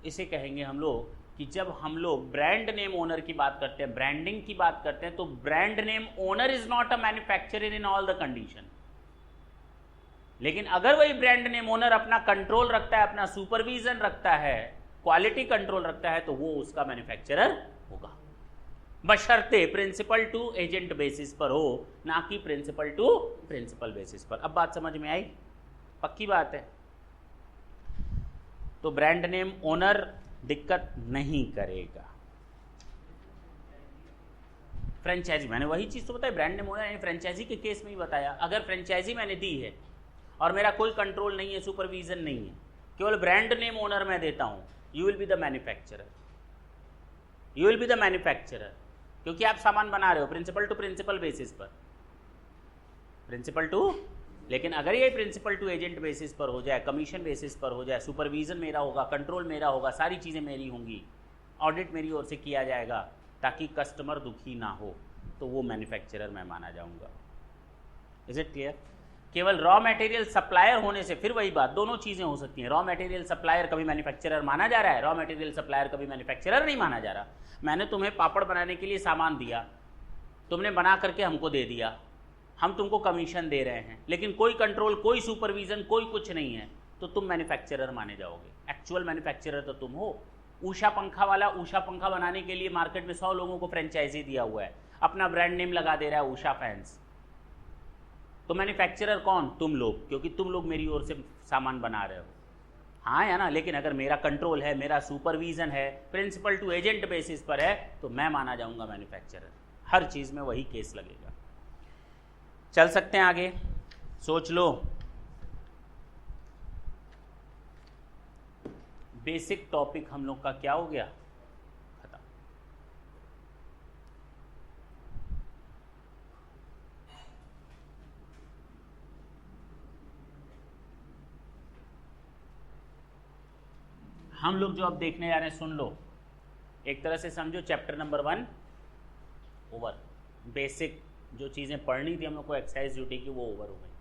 इसे कहेंगे हम लोग कि जब हम लोग ब्रांड नेम ओनर की बात करते हैं, ब्रांडिंग की बात करते हैं, तो brand name owner is not a manufacturer in all the condition. लेकिन अगर वही ब्रांड नेम ओनर अपना कंट्रोल रखता है, अपना सुपरविजन रखता है, क्वालिटी कंट्रोल रखता है, तो वो उसका मैन्युफैक्चरर होगा, बशर्ते प्रिंसिपल टू एजेंट बेसिस पर हो, ना कि प्रिंसिपल टू प्रिंसिपल बेसिस पर। अब बात समझ में आई? पक्की बात है। तो ब्रांड नेम ओनर दिक्कत नहीं करेगा। फ्रेंचाइजी, मैंने वही चीज तो बताई, ब्रांड नेम ओनर यानी फ्रेंचाइजी के केस में ही बताया। अगर फ्रेंचाइजी मैंने दी है और मेरा कोई कंट्रोल नहीं है, सुपरविजन नहीं है, केवल ब्रांड नेम ओनर मैं देता हूं, you will be the manufacturer, you will be the manufacturer, क्योंकि आप सामान बना रहे हो प्रिंसिपल टू प्रिंसिपल बेसिस पर, प्रिंसिपल टू। लेकिन अगर ये प्रिंसिपल टू एजेंट बेसिस पर हो जाए, कमीशन बेसिस पर हो जाए, सुपरविजन मेरा होगा, कंट्रोल मेरा होगा, सारी चीज़ें मेरी होंगी, ऑडिट मेरी ओर से किया जाएगा ताकि कस्टमर दुखी ना हो, तो वो मैन्युफैक्चरर मैं माना जाऊंगा। Is it clear? केवल रॉ मटेरियल सप्लायर होने से, फिर वही बात, दोनों चीज़ें हो सकती हैं। रॉ मटेरियल सप्लायर कभी मैन्युफैक्चरर माना जा रहा है, रॉ मटेरियल सप्लायर कभी मैन्युफैक्चरर नहीं माना जा रहा। मैंने तुम्हें पापड़ बनाने के लिए सामान दिया, तुमने बना करके हमको दे दिया, हम तुमको कमीशन दे रहे हैं, लेकिन कोई कंट्रोल, कोई सुपरविजन, कोई कुछ नहीं है, तो तुम मैन्युफैक्चरर माने जाओगे। एक्चुअल मैन्युफैक्चरर तो तुम हो। ऊषा पंखा वाला ऊषा पंखा बनाने के लिए मार्केट में 100 लोगों को फ्रेंचाइजी दिया हुआ है, अपना ब्रांड नेम लगा दे रहा है ऊषा फैंस, तो मैन्युफैक्चरर कौन? तुम लोग, क्योंकि तुम लोग मेरी ओर से सामान बना रहे हो। हाँ या ना? लेकिन अगर मेरा कंट्रोल है, मेरा सुपरविजन है, प्रिंसिपल टू एजेंट बेसिस पर है, तो मैं माना जाऊंगा मैन्युफैक्चरर। हर चीज़ में वही केस लगेगा। चल सकते हैं आगे? सोच लो। बेसिक टॉपिक हम लोग का क्या हो गया? खत्म। हम लोग जो अब देखने जा रहे हैं, सुन लो, एक तरह से समझो चैप्टर नंबर 1 ओवर। बेसिक जो चीज़ें पढ़नी थी हम लोग को एक्साइज ड्यूटी की, वो ओवर हो गई।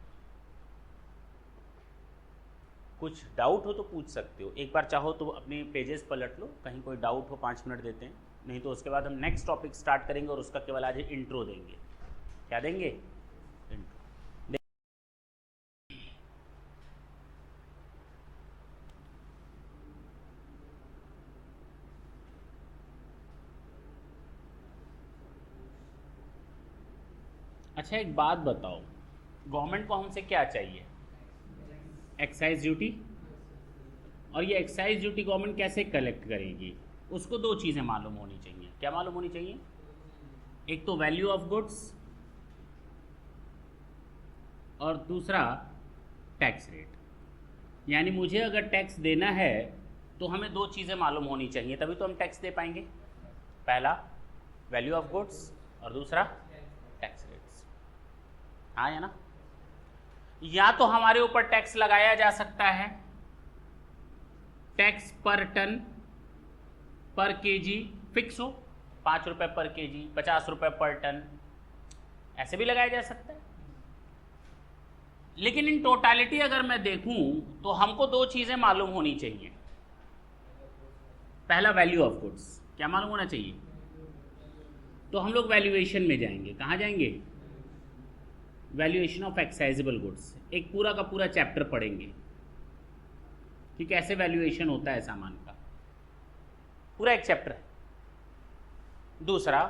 कुछ डाउट हो तो पूछ सकते हो, एक बार चाहो तो अपने पेजेस पलट लो, कहीं कोई डाउट हो 5 मिनट देते हैं, नहीं तो उसके बाद हम नेक्स्ट टॉपिक स्टार्ट करेंगे और उसका केवल आज इंट्रो देंगे। क्या देंगे? इंट्रो। अच्छा एक बात बताओ, गवर्नमेंट को हमसे क्या चाहिए? Excise duty. और ये एक्साइज ड्यूटी गवर्नमेंट कैसे कलेक्ट करेगी? उसको 2 चीज़ें मालूम होनी चाहिए। क्या मालूम होनी चाहिए? एक तो वैल्यू ऑफ गुड्स और दूसरा टैक्स रेट। यानी मुझे अगर टैक्स देना है तो हमें 2 चीज़ें मालूम होनी चाहिए, तभी तो हम टैक्स दे पाएंगे। पहला वैल्यू ऑफ गुड्स और दूसरा टैक्स रेट्स। हाँ या ना? या तो हमारे ऊपर टैक्स लगाया जा सकता है, टैक्स पर टन पर केजी फिक्स हो, ₹5 पर केजी, ₹50 पर टन, ऐसे भी लगाया जा सकता है। लेकिन इन टोटालिटी अगर मैं देखूं तो हमको दो चीज़ें मालूम होनी चाहिए। पहला वैल्यू ऑफ गुड्स, क्या मालूम होना चाहिए? तो हम लोग वैल्यूएशन में जाएंगे। कहाँ जाएंगे? Valuation of excisable goods. एक पूरा का पूरा चैप्टर पढ़ेंगे कि कैसे वैल्यूएशन होता है सामान का, पूरा एक चैप्टर है। दूसरा,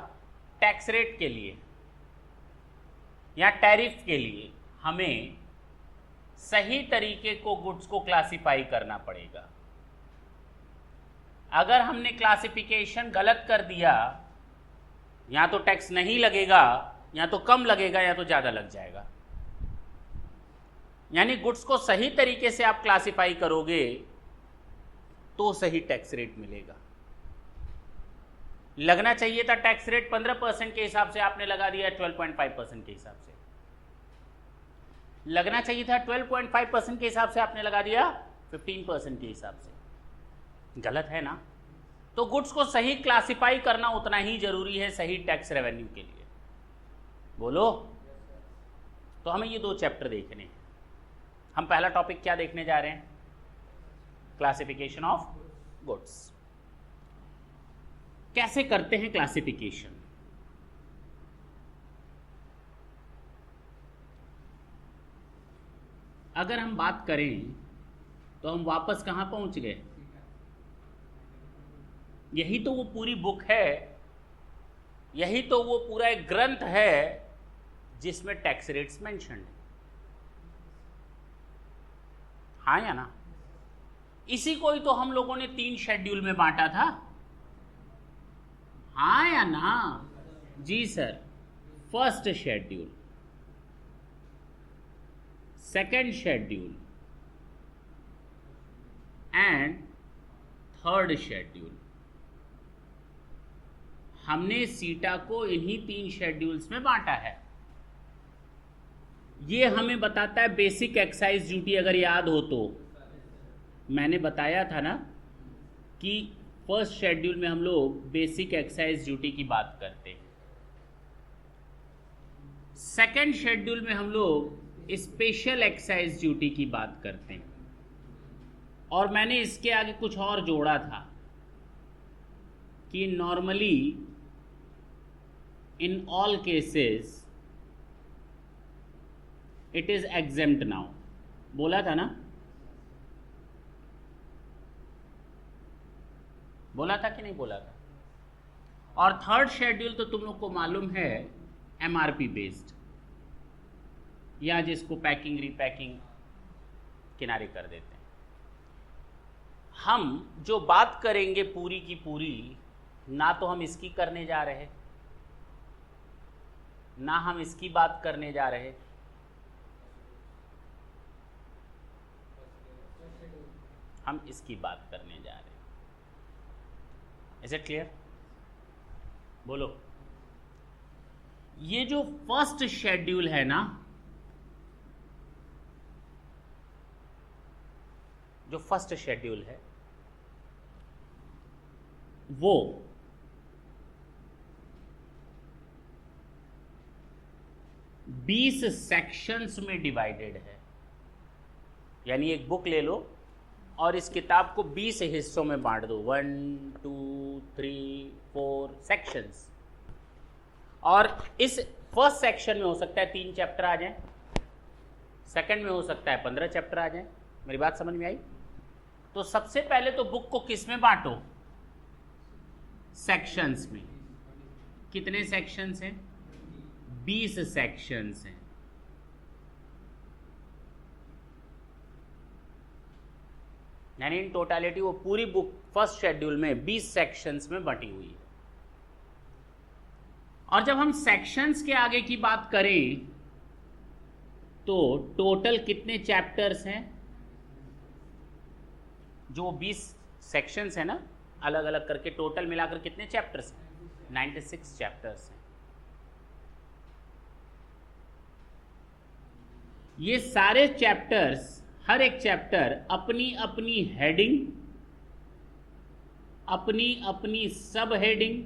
टैक्स रेट के लिए या टैरिफ के लिए हमें सही तरीके को गुड्स को क्लासिफाई करना पड़ेगा। अगर हमने क्लासिफिकेशन गलत कर दिया, या तो टैक्स नहीं लगेगा, या तो कम लगेगा, या तो ज़्यादा लग जाएगा। यानी गुड्स को सही तरीके से आप क्लासिफाई करोगे तो सही टैक्स रेट मिलेगा। लगना चाहिए था टैक्स रेट 15% के हिसाब से, आपने लगा दिया 12.5% के हिसाब से। लगना चाहिए था 12.5% के हिसाब से, आपने लगा दिया 15% के हिसाब से। गलत है ना? तो गुड्स को सही क्लासिफाई करना उतना ही जरूरी है सही टैक्स रेवेन्यू के लिए। बोलो। तो हमें ये दो चैप्टर देखने हैं। हम पहला टॉपिक क्या देखने जा रहे हैं? Classification of goods. कैसे करते हैं क्लासिफिकेशन? अगर हम बात करें तो हम वापस कहां पहुंच गए? यही तो वो पूरी बुक है, यही तो वो पूरा एक ग्रंथ है जिसमें टैक्स रेट्स मेंशन है। हाँ या ना? इसी को ही तो हम लोगों ने 3 शेड्यूल में बांटा था। हाँ या ना? जी sir. First schedule, second schedule and third schedule. हमने सीटा को इन्हीं 3 शेड्यूल्स में बांटा है। ये हमें बताता है बेसिक एक्साइज ड्यूटी। अगर याद हो तो मैंने बताया था ना कि फर्स्ट शेड्यूल में हम लोग बेसिक एक्साइज ड्यूटी की बात करते हैं, सेकेंड शेड्यूल में हम लोग स्पेशल एक्साइज ड्यूटी की बात करते हैं, और मैंने इसके आगे कुछ और जोड़ा था कि normally in all cases it is exempt now. बोला था ना? बोला था कि नहीं बोला था? और थर्ड शेड्यूल तो तुम लोग को मालूम है एमआरपी बेस्ड, या जिसको पैकिंग रीपैकिंग किनारे कर देते हैं। हम जो बात करेंगे पूरी की पूरी, ना तो हम इसकी करने जा रहे, ना हम इसकी बात करने जा रहे, हम इसकी बात करने जा रहे हैं। Is it clear? बोलो। ये जो फर्स्ट शेड्यूल है ना, जो फर्स्ट शेड्यूल है वो बीस सेक्शंस में डिवाइडेड है। यानी एक बुक ले लो और इस किताब को 20 हिस्सों में बांट दो, 1 2 3 4 सेक्शंस। और इस फर्स्ट सेक्शन में हो सकता है 3 चैप्टर आ जाएं, सेकंड में हो सकता है 15 चैप्टर आ जाएं। मेरी बात समझ में आई? तो सबसे पहले तो बुक को किस में बांटो? सेक्शंस में। कितने सेक्शंस हैं? 20 सेक्शंस हैं। यानी इन टोटालिटी वो पूरी बुक फर्स्ट शेड्यूल में 20 सेक्शंस में बटी हुई है। और जब हम सेक्शंस के आगे की बात करें तो टोटल कितने चैप्टर्स हैं? जो 20 सेक्शंस है ना, अलग अलग करके टोटल मिलाकर कितने चैप्टर्स हैं? 96 चैप्टर्स हैं। ये सारे चैप्टर्स, हर एक चैप्टर अपनी अपनी हेडिंग, अपनी अपनी सब हेडिंग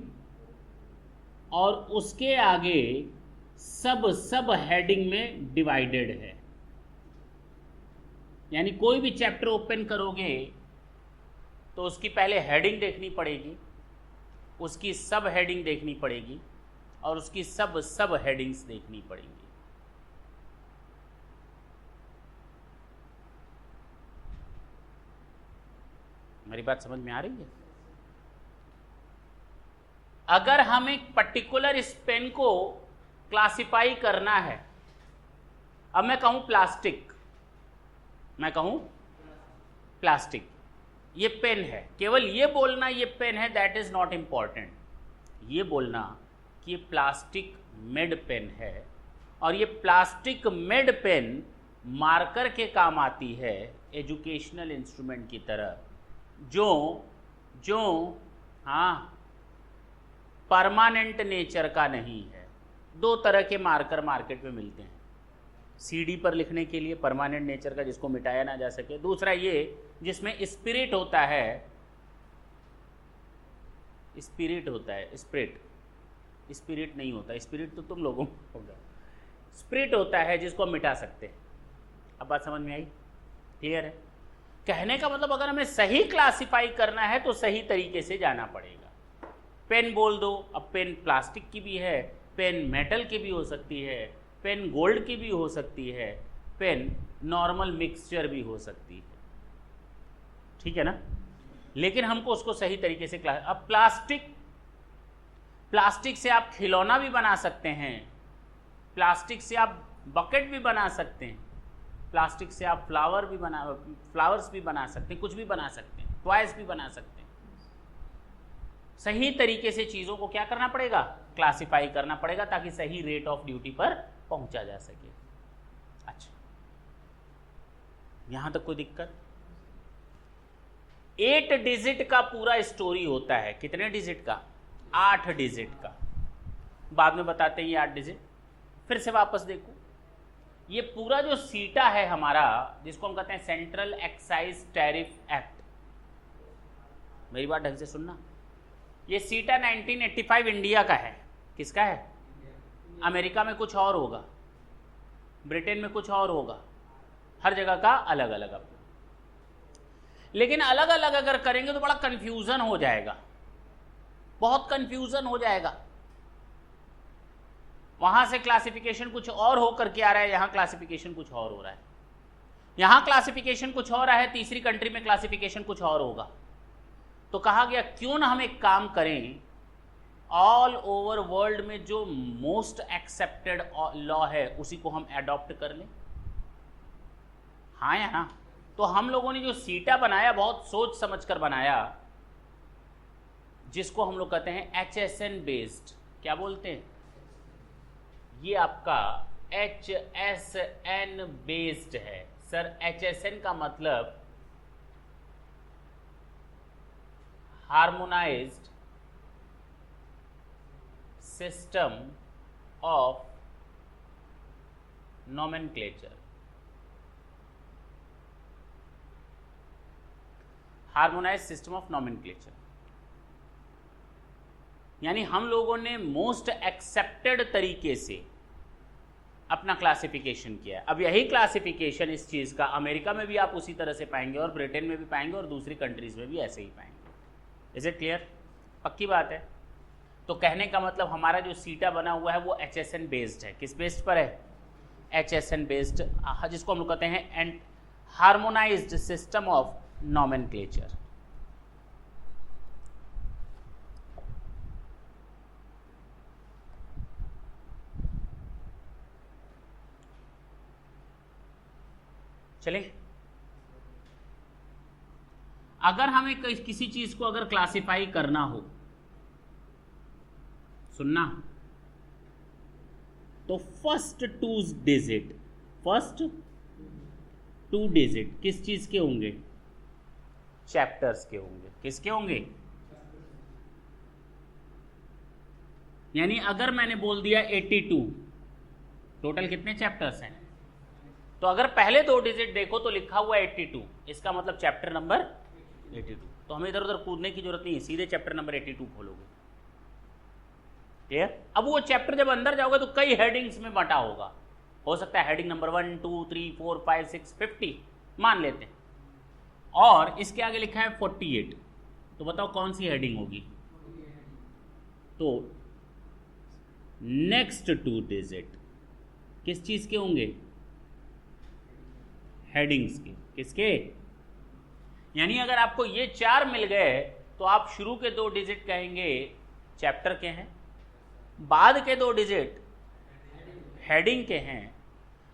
और उसके आगे सब हेडिंग में डिवाइडेड है। यानी कोई भी चैप्टर ओपन करोगे तो उसकी पहले हेडिंग देखनी पड़ेगी, उसकी सब हेडिंग देखनी पड़ेगी और उसकी सब हेडिंग्स देखनी पड़ेंगी। मेरी बात समझ में आ रही है? अगर हम एक पर्टिकुलर इस पेन को क्लासिफाई करना है, अब मैं कहूं प्लास्टिक, ये पेन है, केवल ये बोलना ये पेन है दैट इज नॉट इंपॉर्टेंट। ये बोलना कि ये प्लास्टिक मेड पेन है और ये प्लास्टिक मेड पेन मार्कर के काम आती है, एजुकेशनल इंस्ट्रूमेंट की तरह, जो परमानेंट नेचर का नहीं है। दो तरह के मार्कर मार्केट में मिलते हैं, सीडी पर लिखने के लिए परमानेंट नेचर का जिसको मिटाया ना जा सके, दूसरा ये जिसमें स्पिरिट होता है, स्पिरिट नहीं होता, स्पिरिट तो तुम लोगों को होगा, स्पिरिट होता है जिसको हम मिटा सकते हैं। अब बात समझ में आई? क्लियर है? कहने का मतलब अगर हमें सही क्लासिफाई करना है तो सही तरीके से जाना पड़ेगा। पेन बोल दो, अब पेन प्लास्टिक की भी है, पेन मेटल की भी हो सकती है, पेन गोल्ड की भी हो सकती है, पेन नॉर्मल मिक्सचर भी हो सकती है, ठीक है ना? लेकिन हमको उसको सही तरीके से अब प्लास्टिक से आप खिलौना भी बना सकते हैं, प्लास्टिक से आप बकेट भी बना सकते हैं, प्लास्टिक से आप फ्लावर्स भी बना सकते हैं, कुछ भी बना सकते हैं, टॉयज भी बना सकते हैं। सही तरीके से चीज़ों को क्या करना पड़ेगा? क्लासिफाई करना पड़ेगा ताकि सही रेट ऑफ ड्यूटी पर पहुंचा जा सके। अच्छा, यहां तक कोई दिक्कत? 8 डिजिट का पूरा स्टोरी होता है। कितने डिजिट का? 8 डिजिट का। बाद में बताते हैं ये 8 डिजिट। फिर से वापस देखो, ये पूरा जो सीटा है हमारा, जिसको हम कहते हैं सेंट्रल एक्साइज टैरिफ एक्ट, मेरी बात ढंग से सुनना, ये सीटा 1985 इंडिया का है। किसका है? अमेरिका में कुछ और होगा, ब्रिटेन में कुछ और होगा, हर जगह का अलग अलग अपना। लेकिन अलग अलग अगर करेंगे तो बड़ा कंफ्यूजन हो जाएगा, बहुत कंफ्यूजन हो जाएगा। वहां से क्लासिफिकेशन कुछ और होकर के आ रहा है, यहां क्लासिफिकेशन कुछ और हो रहा है, यहां क्लासिफिकेशन कुछ और है, तीसरी कंट्री में क्लासिफिकेशन कुछ और होगा। तो कहा गया क्यों ना हम एक काम करें, ऑल ओवर वर्ल्ड में जो मोस्ट एक्सेप्टेड लॉ है उसी को हम एडॉप्ट कर लें। हाँ या ना? तो हम लोगों ने जो सीटा बनाया बहुत सोच समझ कर बनाया, जिसको हम लोग कहते हैं HSN बेस्ड। क्या बोलते हैं? ये आपका HSN बेस्ड है। सर HSN का मतलब harmonised system of nomenclature. Harmonised system of nomenclature यानी हम लोगों ने मोस्ट एक्सेप्टेड तरीके से अपना क्लासिफिकेशन किया है। अब यही क्लासिफिकेशन इस चीज़ का अमेरिका में भी आप उसी तरह से पाएंगे और ब्रिटेन में भी पाएंगे और दूसरी कंट्रीज में भी ऐसे ही पाएंगे। Is it clear? पक्की बात है? तो कहने का मतलब हमारा जो सीटा बना हुआ है वो HSN बेस्ड है। किस बेस्ड पर है? HSN बेस्ड, जिसको हम लोग कहते हैं हार्मोनाइज्ड सिस्टम ऑफ नॉमेनक्लेचर। चलिए, अगर हमें किसी चीज को अगर क्लासिफाई करना हो, सुनना, तो फर्स्ट टू डिजिट किस चीज के होंगे? चैप्टर्स के होंगे। किसके होंगे? यानी अगर मैंने बोल दिया 82, टोटल कितने चैप्टर्स हैं? तो अगर पहले 2 डिजिट देखो तो लिखा हुआ 82, इसका मतलब चैप्टर नंबर 82। तो हमें इधर उधर कूदने की जरूरत नहीं है, सीधे चैप्टर नंबर 82 खोलोगे। क्लियर? अब वो चैप्टर जब अंदर जाओगे तो कई हेडिंग्स में बटा होगा, हो सकता है हेडिंग नंबर 1 2 3 4 5 6 50 मान लेते हैं, और इसके आगे लिखा है 48, तो बताओ कौन सी हेडिंग होगी? तो नेक्स्ट 2 डिजिट किस चीज के होंगे? हेडिंग्स के। किसके? यानी अगर आपको ये 4 मिल गए तो आप शुरू के 2 डिजिट कहेंगे चैप्टर के हैं, बाद के 2 डिजिट हेडिंग के हैं।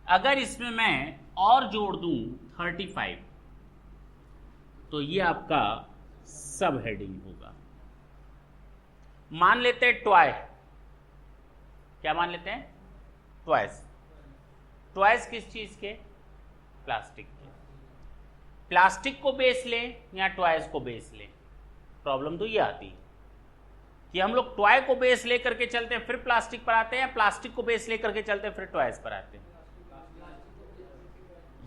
अगर इसमें मैं और जोड़ दूं 35 तो ये आपका सब हेडिंग होगा। मान लेते हैं ट्वाई, क्या मान लेते हैं? ट्वाइस। ट्वाइस किस चीज के? प्लास्टिक के। प्लास्टिक को बेस लें या ट्वाइस को बेस लें? प्रॉब्लम तो ये आती है कि हम लोग ट्वाई को बेस लेकर के चलते हैं फिर प्लास्टिक पर आते हैं, या प्लास्टिक को बेस लेकर के चलते हैं फिर ट्वाइस पर आते हैं।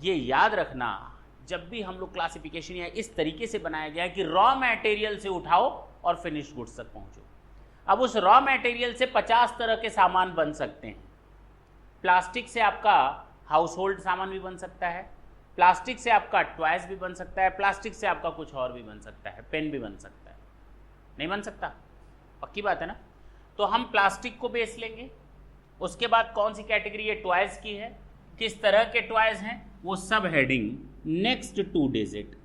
ये याद रखना, जब भी हम लोग क्लासिफिकेशन या इस तरीके से बनाया गया है कि रॉ मटेरियल से उठाओ और फिनिश गुड्स तक पहुंचो। अब उस रॉ मटेरियल से 50 तरह के सामान बन सकते हैं। प्लास्टिक से आपका हाउस होल्ड सामान भी बन सकता है, प्लास्टिक से आपका टॉयज भी बन सकता है, प्लास्टिक से आपका कुछ और भी बन सकता है, पेन भी बन सकता है। नहीं बन सकता? पक्की बात है ना? तो हम प्लास्टिक को बेस लेंगे, उसके बाद कौन सी कैटेगरी है? टॉयज की है। किस तरह के टॉयज हैं वो सब heading next 2 digit,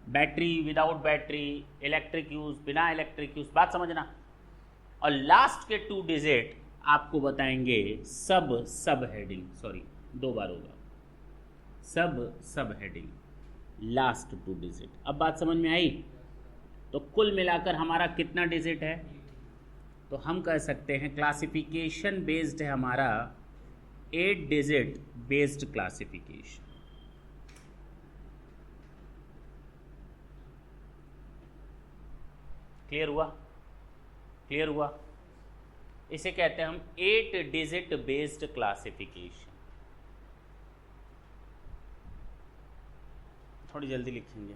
battery, without battery, electric use, बिना इलेक्ट्रिक यूज, बात समझना। और लास्ट के 2 डिजिट आपको बताएंगे सब हेडिंग, सॉरी 2 बार होगा, सब हेडिंग, लास्ट 2 डिजिट। अब बात समझ में आई? तो कुल मिलाकर हमारा कितना डिजिट है? तो हम कह सकते हैं क्लासिफिकेशन बेस्ड है हमारा 8 डिजिट बेस्ड क्लासिफिकेशन। क्लियर हुआ? क्लियर हुआ? इसे कहते हैं हम 8 डिजिट बेस्ड क्लासिफिकेशन। थोड़ी जल्दी लिखेंगे।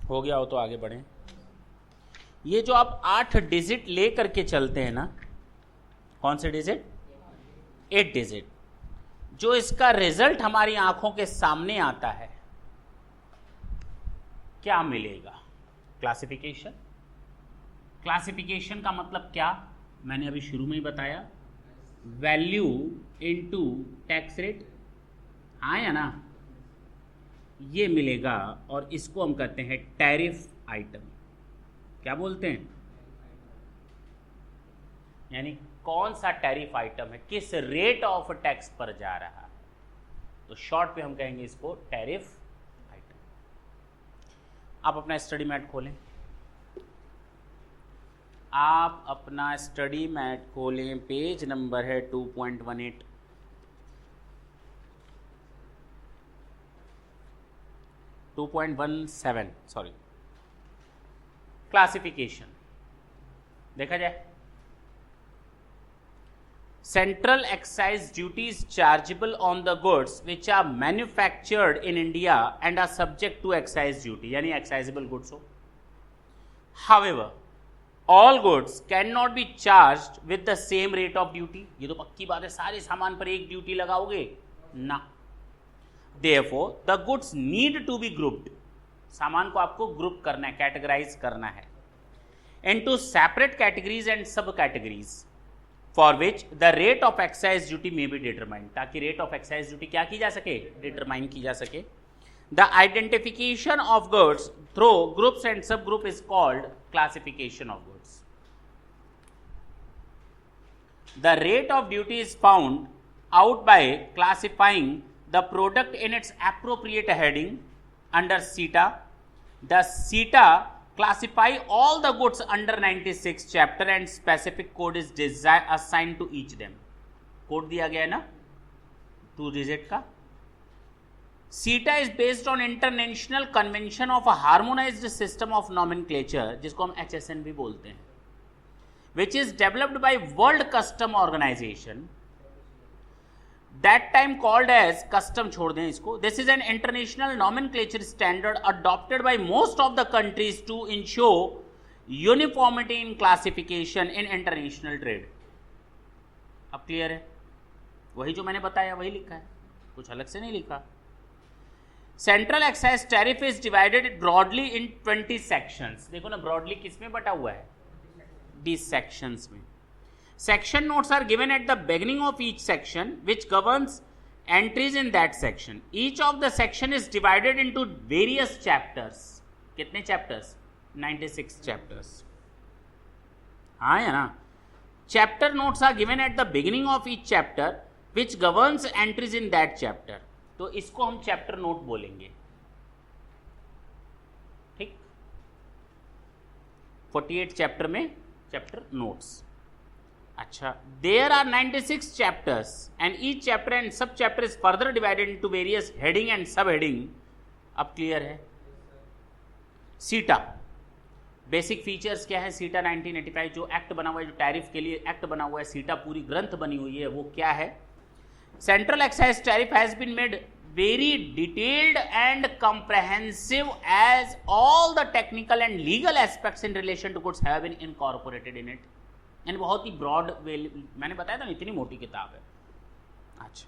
हो गया हो तो आगे बढ़ें। ये जो आप 8 डिजिट ले करके चलते हैं ना, कौन से डिजिट? 8 डिजिट। जो इसका रिजल्ट हमारी आंखों के सामने आता है, क्या मिलेगा? क्लासिफिकेशन। क्लासिफिकेशन का मतलब क्या? मैंने अभी शुरू में ही बताया, वैल्यू इनटू टैक्स रेट, हाँ या ना? ये मिलेगा और इसको हम कहते हैं टैरिफ आइटम। क्या बोलते हैं? यानी कौन सा टैरिफ आइटम है, किस रेट ऑफ टैक्स पर जा रहा है, तो शॉर्ट पे हम कहेंगे इसको टैरिफ आइटम। आप अपना स्टडी मैट खोलें, आप अपना स्टडी मैट खोलें, पेज नंबर है 2.18। सॉरी, क्लासिफिकेशन देखा जाए। Central excise duties chargeable on the goods which are manufactured in India and are subject to excise duty, यानी एक्साइजेबल गुड्स हो। However all goods can not be charged with the same rate of duty. ये तो पक्की बात है, सारे सामान पर एक ड्यूटी लगाओगे ना। Therefore, the goods need to be grouped. सामान को आपको ग्रुप करना है, कैटेगराइज करना है into separate categories and sub categories for which the rate of excise duty may be determined, ताकि rate of excise duty क्या की जा सके? डिटरमाइन की जा सके। The identification of goods through groups and subgroup is called classification of goods. The rate of duty is found out by classifying the product in its appropriate heading under CETA. The CETA classify all the goods under 96 chapter and specific code is assigned to each them. Code दिया गया है ना 2 digit का. CETA is based on International Convention of a Harmonized System of Nomenclature, जिसको हम HSN भी बोलते हैं, which is developed by World Custom Organization, that time called as custom. छोड़ दें इसको. This is an international nomenclature standard adopted by most of the countries to ensure uniformity in classification in international trade. अब clear है? वही जो मैंने बताया वही लिखा है, कुछ अलग से नहीं लिखा. Central excise tariff is divided broadly in 20 sections. देखो ना ब्रॉडली किस में बटा हुआ है? 20 सेक्शंस में. Section notes are given at the beginning of each section which governs entries in that section. Each of the section is divided into various chapters. कितने chapters? 96 chapters. हाँ या ना. Chapter notes are given at the beginning of each chapter which governs entries in that chapter. तो इसको हम chapter note बोलेंगे. ठीक. 48 chapter में चैप्टर नोट्स. अच्छा, there are 96 chapters and each chapter and sub chapter is further divided into various heading and sub heading. अब clear है? CETA basic features क्या है? सीटा 1985 जो एक्ट बना हुआ है, जो टैरिफ के लिए एक्ट बना हुआ है, सीटा पूरी ग्रंथ बनी हुई है, वो क्या है? Central excise tariff has been made very detailed and comprehensive as all the technical and legal aspects in relation to goods have been incorporated in it. यानी बहुत ही broad वे, मैंने बताया था इतनी मोटी किताब है. अच्छा,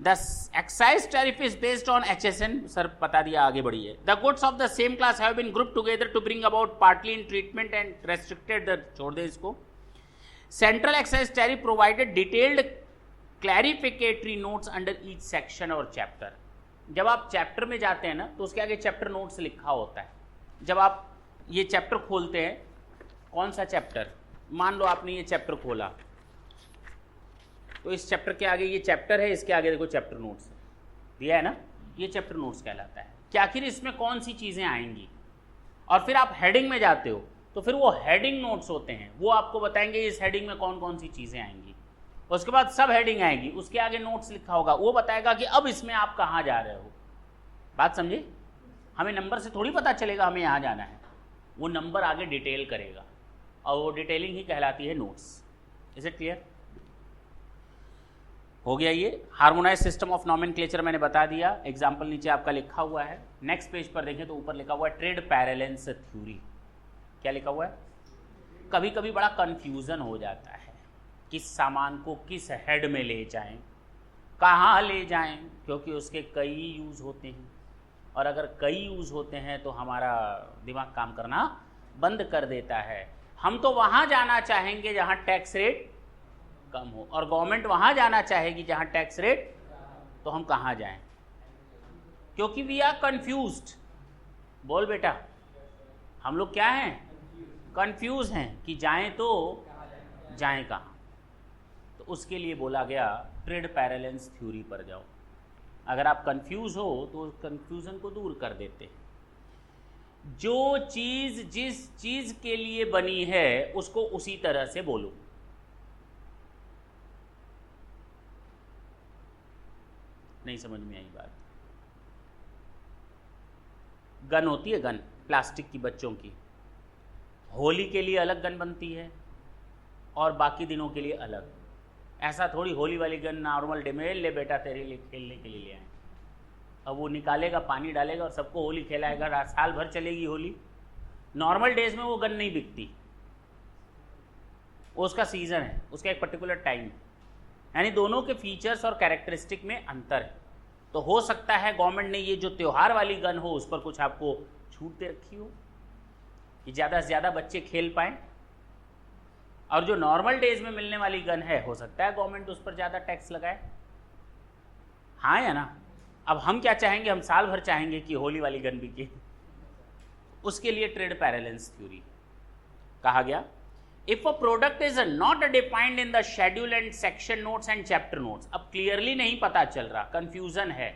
the excise tariff is based on HSN. Sir बता दिया, आगे बढ़िए. The goods of the same class have been grouped together to bring about partly in treatment and restricted the. छोड़ दे इसको. Central excise tariff provided detailed clarificatory notes under each section और chapter. जब आप chapter में जाते हैं ना तो उसके आगे चैप्टर नोट्स लिखा होता है. जब आप ये चैप्टर खोलते हैं, कौन सा चैप्टर? मान लो आपने ये चैप्टर खोला, तो इस चैप्टर के आगे ये चैप्टर है, इसके आगे देखो चैप्टर नोट्स दिया है ना, ये चैप्टर नोट्स कहलाता है कि आखिर इसमें कौन सी चीज़ें आएंगी. और फिर आप हेडिंग में जाते हो तो फिर वो हेडिंग नोट्स होते हैं, वो आपको बताएंगे इस हेडिंग में कौन कौन सी चीज़ें आएंगी. उसके बाद सब हेडिंग आएगी, उसके आगे नोट्स लिखा होगा, वो बताएगा कि अब इसमें आप कहाँ जा रहे हो. बात समझे? हमें नंबर से थोड़ी पता चलेगा हमें यहाँ जाना है, वो नंबर आगे डिटेल करेगा और वो डिटेलिंग ही कहलाती है नोट्स. Is it clear? हो गया ये हार्मोनाइज सिस्टम ऑफ नॉमेनक्लेचर मैंने बता दिया. एग्जाम्पल नीचे आपका लिखा हुआ है. नेक्स्ट पेज पर देखें तो ऊपर लिखा हुआ है ट्रेड पैरेलेंस थ्योरी. क्या लिखा हुआ है? कभी कभी बड़ा कन्फ्यूज़न हो जाता है किस सामान को किस हेड में ले जाएं, कहाँ ले जाएं, क्योंकि उसके कई यूज़ होते हैं और अगर कई यूज़ होते हैं तो हमारा दिमाग काम करना बंद कर देता है. हम तो वहाँ जाना चाहेंगे जहाँ टैक्स रेट कम हो और गवर्नमेंट वहाँ जाना चाहेगी जहाँ टैक्स रेट, तो हम कहाँ जाएं? क्योंकि वी आर कन्फ्यूज्ड. बोल बेटा, हम लोग क्या हैं? कन्फ्यूज हैं कि जाएं तो जाएं कहाँ. तो उसके लिए बोला गया ट्रेड पैरेलेंस थ्योरी पर जाओ. अगर आप कंफ्यूज हो तो कंफ्यूजन को दूर कर देते हैं. जो चीज़ जिस चीज़ के लिए बनी है उसको उसी तरह से बोलो. नहीं समझ में आई बात? गन होती है, गन प्लास्टिक की बच्चों की, होली के लिए अलग गन बनती है और बाकी दिनों के लिए अलग. ऐसा थोड़ी होली वाली गन नॉर्मल डे में ले बेटा तेरे लिए खेलने के लिए ले आए. अब वो निकालेगा, पानी डालेगा और सबको होली खेलाएगा, साल भर चलेगी होली. नॉर्मल डेज में वो गन नहीं बिकती, उसका सीज़न है, उसका एक पर्टिकुलर टाइम. यानी दोनों के फीचर्स और कैरेक्टरिस्टिक में अंतर है. तो हो सकता है गवर्नमेंट ने ये जो त्यौहार वाली गन हो उस पर कुछ आपको छूट दे रखी हो कि ज़्यादा से ज़्यादा बच्चे खेल पाएँ, और जो नॉर्मल डेज में मिलने वाली गन है हो सकता है गवर्नमेंट उस पर ज़्यादा टैक्स लगाए. हाँ या ना? अब हम क्या चाहेंगे? हम साल भर चाहेंगे कि होली वाली गन बिके. उसके लिए ट्रेड पैरेलेंस थ्योरी कहा गया. If a product is not defined in the schedule and section notes and chapter notes, अब क्लियरली नहीं पता चल रहा, कंफ्यूजन है,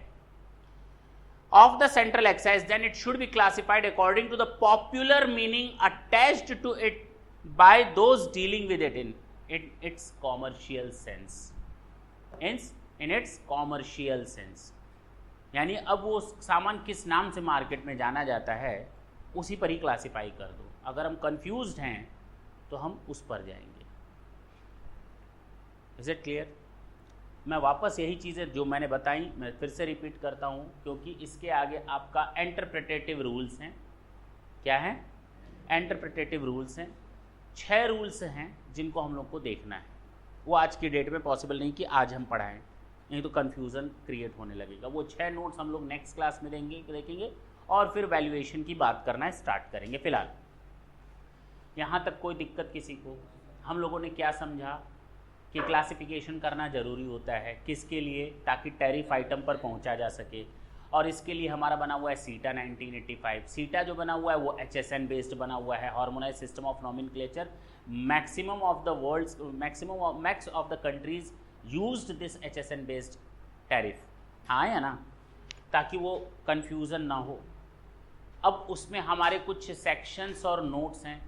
of the central excise, then it should be classified according to the popular meaning attached to it by those dealing with it in its commercial sense. In its commercial sense. यानी अब वो सामान किस नाम से market में जाना जाता है उसी पर ही क्लासिफाई कर दो। अगर हम कंफ्यूज्ड हैं तो हम उस पर जाएंगे। Is it clear? मैं वापस यही चीज़ें जो मैंने बताई मैं फिर से रिपीट करता हूँ, क्योंकि इसके आगे आपका इंटरप्रिटेटिव रूल्स हैं। क्या हैं? इंटरप्रिटेटिव रूल्स हैं। 6 रूल्स हैं जिनको हम लोग को देखना है। वो आज की डेट में पॉसिबल नहीं कि आज हम पढ़ाएं, नहीं तो कन्फ्यूज़न क्रिएट होने लगेगा। वो 6 नोट्स हम लोग नेक्स्ट क्लास में देखेंगे और फिर वैल्यूएशन की बात करना स्टार्ट करेंगे। फिलहाल यहाँ तक कोई दिक्कत किसी को? हम लोगों ने क्या समझा कि क्लासिफिकेशन करना ज़रूरी होता है, किसके लिए? ताकि टैरिफ आइटम पर पहुंचा जा सके, और इसके लिए हमारा बना हुआ है सीटा 1985। सीटा जो बना हुआ है वो HSN बेस्ड बना हुआ है, harmonise system of nomenclature. Maximum of the countries used this HSN based tariff, हाँ या ना, ताकि वो कन्फ्यूज़न ना हो। अब उसमें हमारे कुछ सेक्शंस और नोट्स हैं।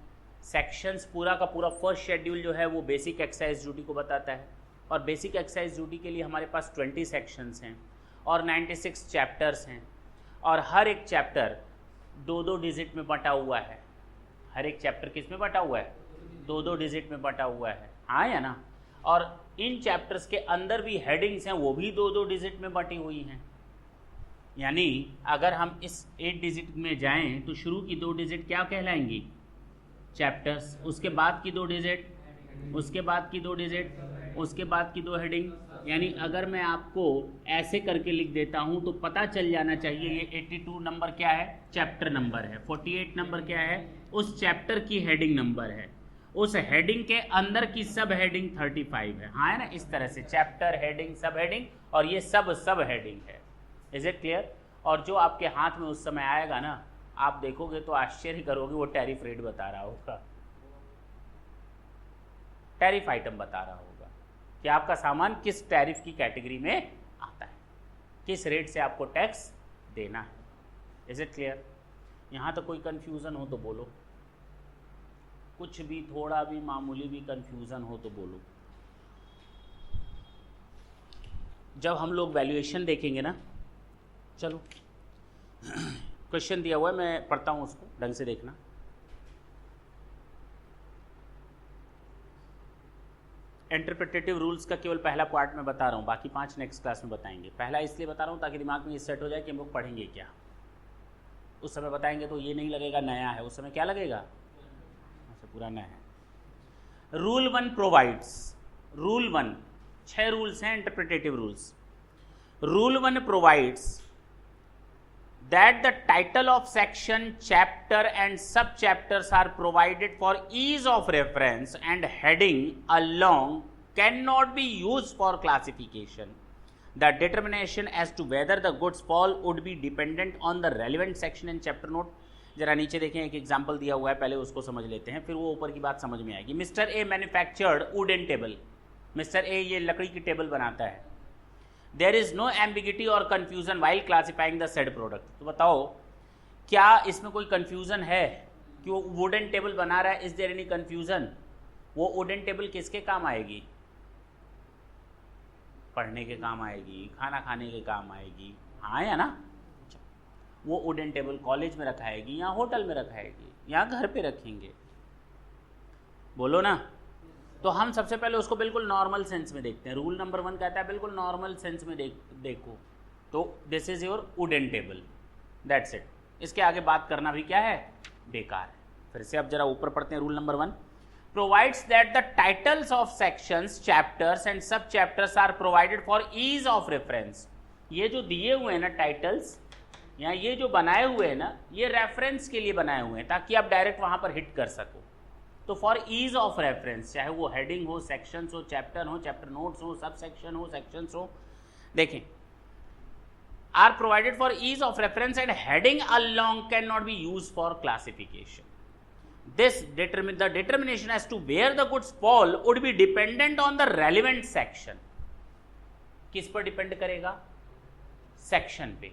सेक्शंस पूरा का पूरा फर्स्ट शेड्यूल जो है वो बेसिक एक्साइज ड्यूटी को बताता है, और बेसिक एक्साइज ड्यूटी के लिए हमारे पास 20 सेक्शंस हैं और 96 चैप्टर्स हैं, और हर एक चैप्टर 2-2 डिजिट में बटा हुआ है। हर एक चैप्टर किस में बटा हुआ है? 2-2 डिजिट में बटा हुआ है, हाँ या ना। और इन चैप्टर्स के अंदर भी हेडिंग्स हैं, वो भी 2-2 डिजिट में बटी हुई हैं। यानी अगर हम इस 8 डिजिट में जाएं तो शुरू की 2 डिजिट क्या कहलाएंगी? चैप्टर्स। उसके बाद की 2 डिजिट, उसके बाद की 2 डिजिट, उसके बाद की 2 हेडिंग। यानी अगर मैं आपको ऐसे करके लिख देता हूं तो पता चल जाना चाहिए ये 82 नंबर क्या है? चैप्टर नंबर है। 48 नंबर क्या है? उस चैप्टर की हेडिंग नंबर है। उस हेडिंग के अंदर की सब हेडिंग 35 है, हाँ है ना। इस तरह से चैप्टर, हेडिंग, सब हेडिंग, और ये सब हेडिंग है। Is it clear? और जो आपके हाथ में उस समय आएगा ना, आप देखोगे तो आश्चर्य करोगे, वो टैरिफ रेट बता रहा होगा, टैरिफ आइटम बता रहा होगा कि आपका सामान किस टैरिफ की कैटेगरी में आता है, किस रेट से आपको टैक्स देना है। Is it clear? यहाँ तो कोई कंफ्यूजन हो तो बोलो, कुछ भी थोड़ा भी मामूली भी कंफ्यूजन हो तो बोलो। जब हम लोग वैल्यूएशन देखेंगे ना, चलो क्वेश्चन दिया हुआ है, मैं पढ़ता हूँ, उसको ढंग से देखना। इंटरप्रिटेटिव रूल्स का केवल पहला पार्ट में बता रहा हूँ, बाकी 5 नेक्स्ट क्लास में बताएंगे। पहला इसलिए बता रहा हूँ ताकि दिमाग में ये सेट हो जाए कि हम लोग पढ़ेंगे क्या। उस समय बताएंगे तो ये नहीं लगेगा नया है, उस समय क्या लगेगा? अच्छा, पुराना है। रूल 1 प्रोवाइड्स, रूल 1, 6 रूल्स हैं interpretative rules. Rule 1 provides that the title of section, chapter and sub-chapters are provided for ease of reference, and heading along cannot be used for classification. The determination as to whether the goods fall would be dependent on the relevant section and chapter note. जरा नीचे देखें, एक example दिया हुआ है, पहले उसको समझ लेते हैं, फिर वो ऊपर की बात समझ में आएगी। Mister A manufactured wooden table. Mister A ये लकड़ी की टेबल बनाता है। There is no ambiguity or confusion while classifying the said product. तो बताओ क्या इसमें कोई confusion है कि वो वुडन टेबल बना रहा है? Is there any confusion? वो वुडन टेबल किसके काम आएगी? पढ़ने के काम आएगी, खाना खाने के काम आएगी, हाँ या ना। वो वुडन टेबल कॉलेज में रखाएगी या होटल में रखाएगी या घर पे रखेंगे? बोलो ना। तो हम सबसे पहले उसको बिल्कुल नॉर्मल सेंस में देखते हैं। रूल नंबर 1 कहता है बिल्कुल नॉर्मल सेंस में देखो, तो this is your wooden table, that's it. इसके आगे बात करना भी क्या है? बेकार है। फिर से अब जरा ऊपर पढ़ते हैं। Rule number 1 provides that the titles of sections, chapters and sub chapters are provided for ease of reference. ये जो दिए हुए हैं ना टाइटल्स, या ये जो बनाए हुए हैं ना, ये रेफरेंस के लिए बनाए हुए हैं ताकि आप डायरेक्ट वहां पर हिट कर सको। तो फॉर ईज ऑफ रेफरेंस, चाहे वो हेडिंग हो, सेक्शंस हो, चैप्टर हो, चैप्टर नोट्स हो, सब सेक्शन हो, सेक्शंस हो, देखें, are provided for ease of reference and heading along can not be use for classification. the determination as to where the goods fall would be dependent on the relevant section. किस पर depend करेगा? Section पे.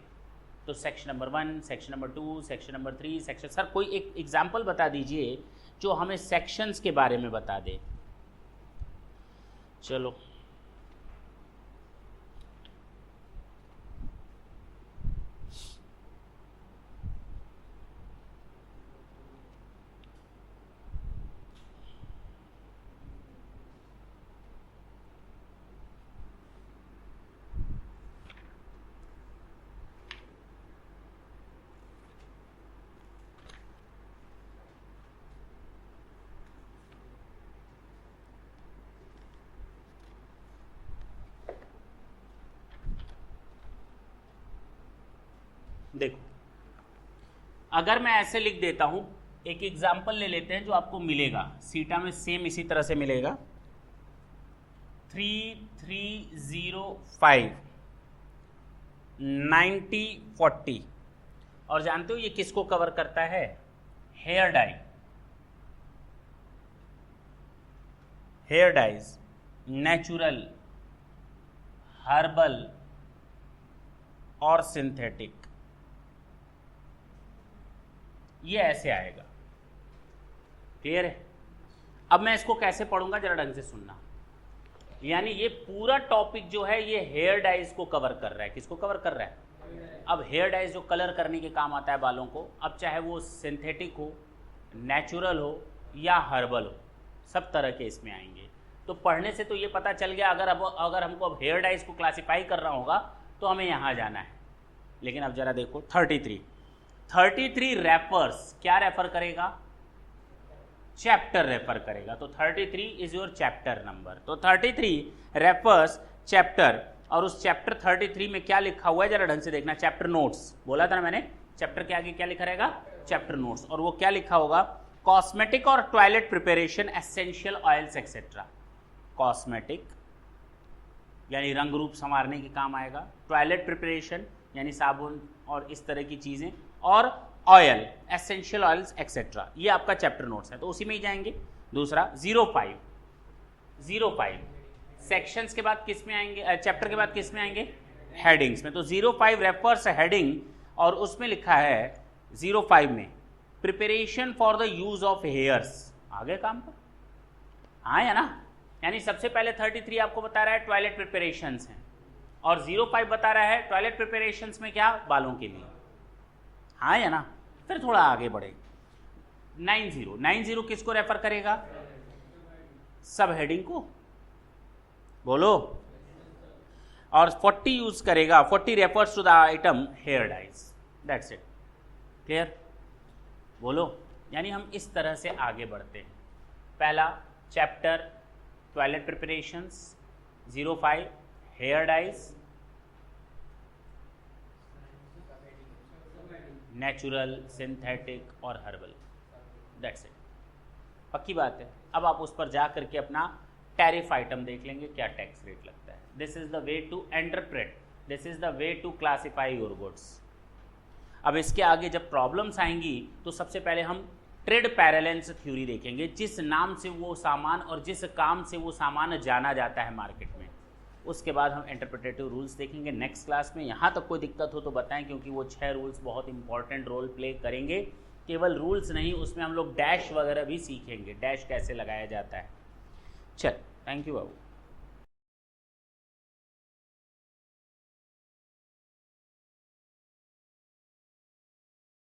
तो section number 1, section number 2, section number 3, section. Sir कोई एक example बता दीजिए जो हमें सेक्शंस के बारे में बता दे. चलो देखो, अगर मैं ऐसे लिख देता हूं, एक एग्जाम्पल ले लेते हैं जो आपको मिलेगा सीटा में, सेम इसी तरह से मिलेगा. 3305 90 40. और जानते हो ये किसको कवर करता है? Hair dye. Hair dyes, natural, herbal और सिंथेटिक. ये ऐसे आएगा. क्लियर है? अब मैं इसको कैसे पढ़ूंगा जरा ढंग से सुनना. यानी ये पूरा टॉपिक जो है ये हेयर डाइज को कवर कर रहा है. किसको कवर कर रहा है? अब हेयर डाइज जो कलर करने के काम आता है बालों को, अब चाहे वो सिंथेटिक हो, नेचुरल हो या हर्बल हो, सब तरह के इसमें आएंगे. तो पढ़ने से तो ये पता चल गया, अगर हमको अब हेयर डाइज को क्लासिफाई करना होगा तो हमें यहाँ जाना है. लेकिन अब जरा देखो 33 रेफर्स क्या रेफर करेगा? चैप्टर रेफर करेगा. तो 33 इज योर चैप्टर नंबर. तो 33 रेफर्स चैप्टर. और उस चैप्टर 33 में क्या लिखा हुआ है जरा ढंग से देखना. चैप्टर नोट्स बोला था ना मैंने, चैप्टर के आगे क्या लिखा रहेगा? Chapter notes. और वो क्या लिखा होगा? कॉस्मेटिक और toilet preparation, essential oils etcetera. Cosmetic यानी रंग रूप संवारने के काम आएगा. टॉयलेट प्रिपरेशन यानी साबुन और इस तरह की चीज़ें. और ऑयल, एसेंशियल ऑयल्स एक्सेट्रा. ये आपका चैप्टर नोट्स है, तो उसी में ही जाएंगे. दूसरा 05 सेक्शंस के बाद किस में आएंगे? चैप्टर के बाद किस में आएंगे? हेडिंग्स में. तो 05 रेफर्स हेडिंग, और उसमें लिखा है 05 में preparation for the use of hairs. आगे काम पर हाँ या ना. यानी सबसे पहले 33 आपको बता रहा है टॉयलेट प्रिपरेशंस हैं, और 05 बता रहा है टॉयलेट प्रिपरेशंस में क्या? बालों के लिए. हाँ या ना. फिर थोड़ा आगे बढ़े. 90 किसको रेफर करेगा? सब हेडिंग को. बोलो. और 40 यूज करेगा. 40 refers to the item hair dyes. That's it. Clear? बोलो. यानी हम इस तरह से आगे बढ़ते हैं. पहला chapter toilet preparations, 05 hair dyes, natural, synthetic और हर्बल. That's it. पक्की बात है. अब आप उस पर जा करके अपना टैरिफ आइटम देख लेंगे, क्या टैक्स रेट लगता है. This is the way to interpret, this is the way to classify your goods. अब इसके आगे जब प्रॉब्लम्स आएंगी तो सबसे पहले हम ट्रेड पैरेलेंस थ्योरी देखेंगे. जिस नाम से वो सामान और जिस काम से वो सामान जाना जाता है मार्केट में, उसके बाद हम इंटरप्रेटेटिव रूल्स देखेंगे नेक्स्ट क्लास में. यहाँ तक कोई दिक्कत हो तो बताएं, क्योंकि वो 6 रूल्स बहुत इंपॉर्टेंट रोल प्ले करेंगे. केवल रूल्स नहीं, उसमें हम लोग डैश वगैरह भी सीखेंगे, डैश कैसे लगाया जाता है. चल, थैंक यू बाबू.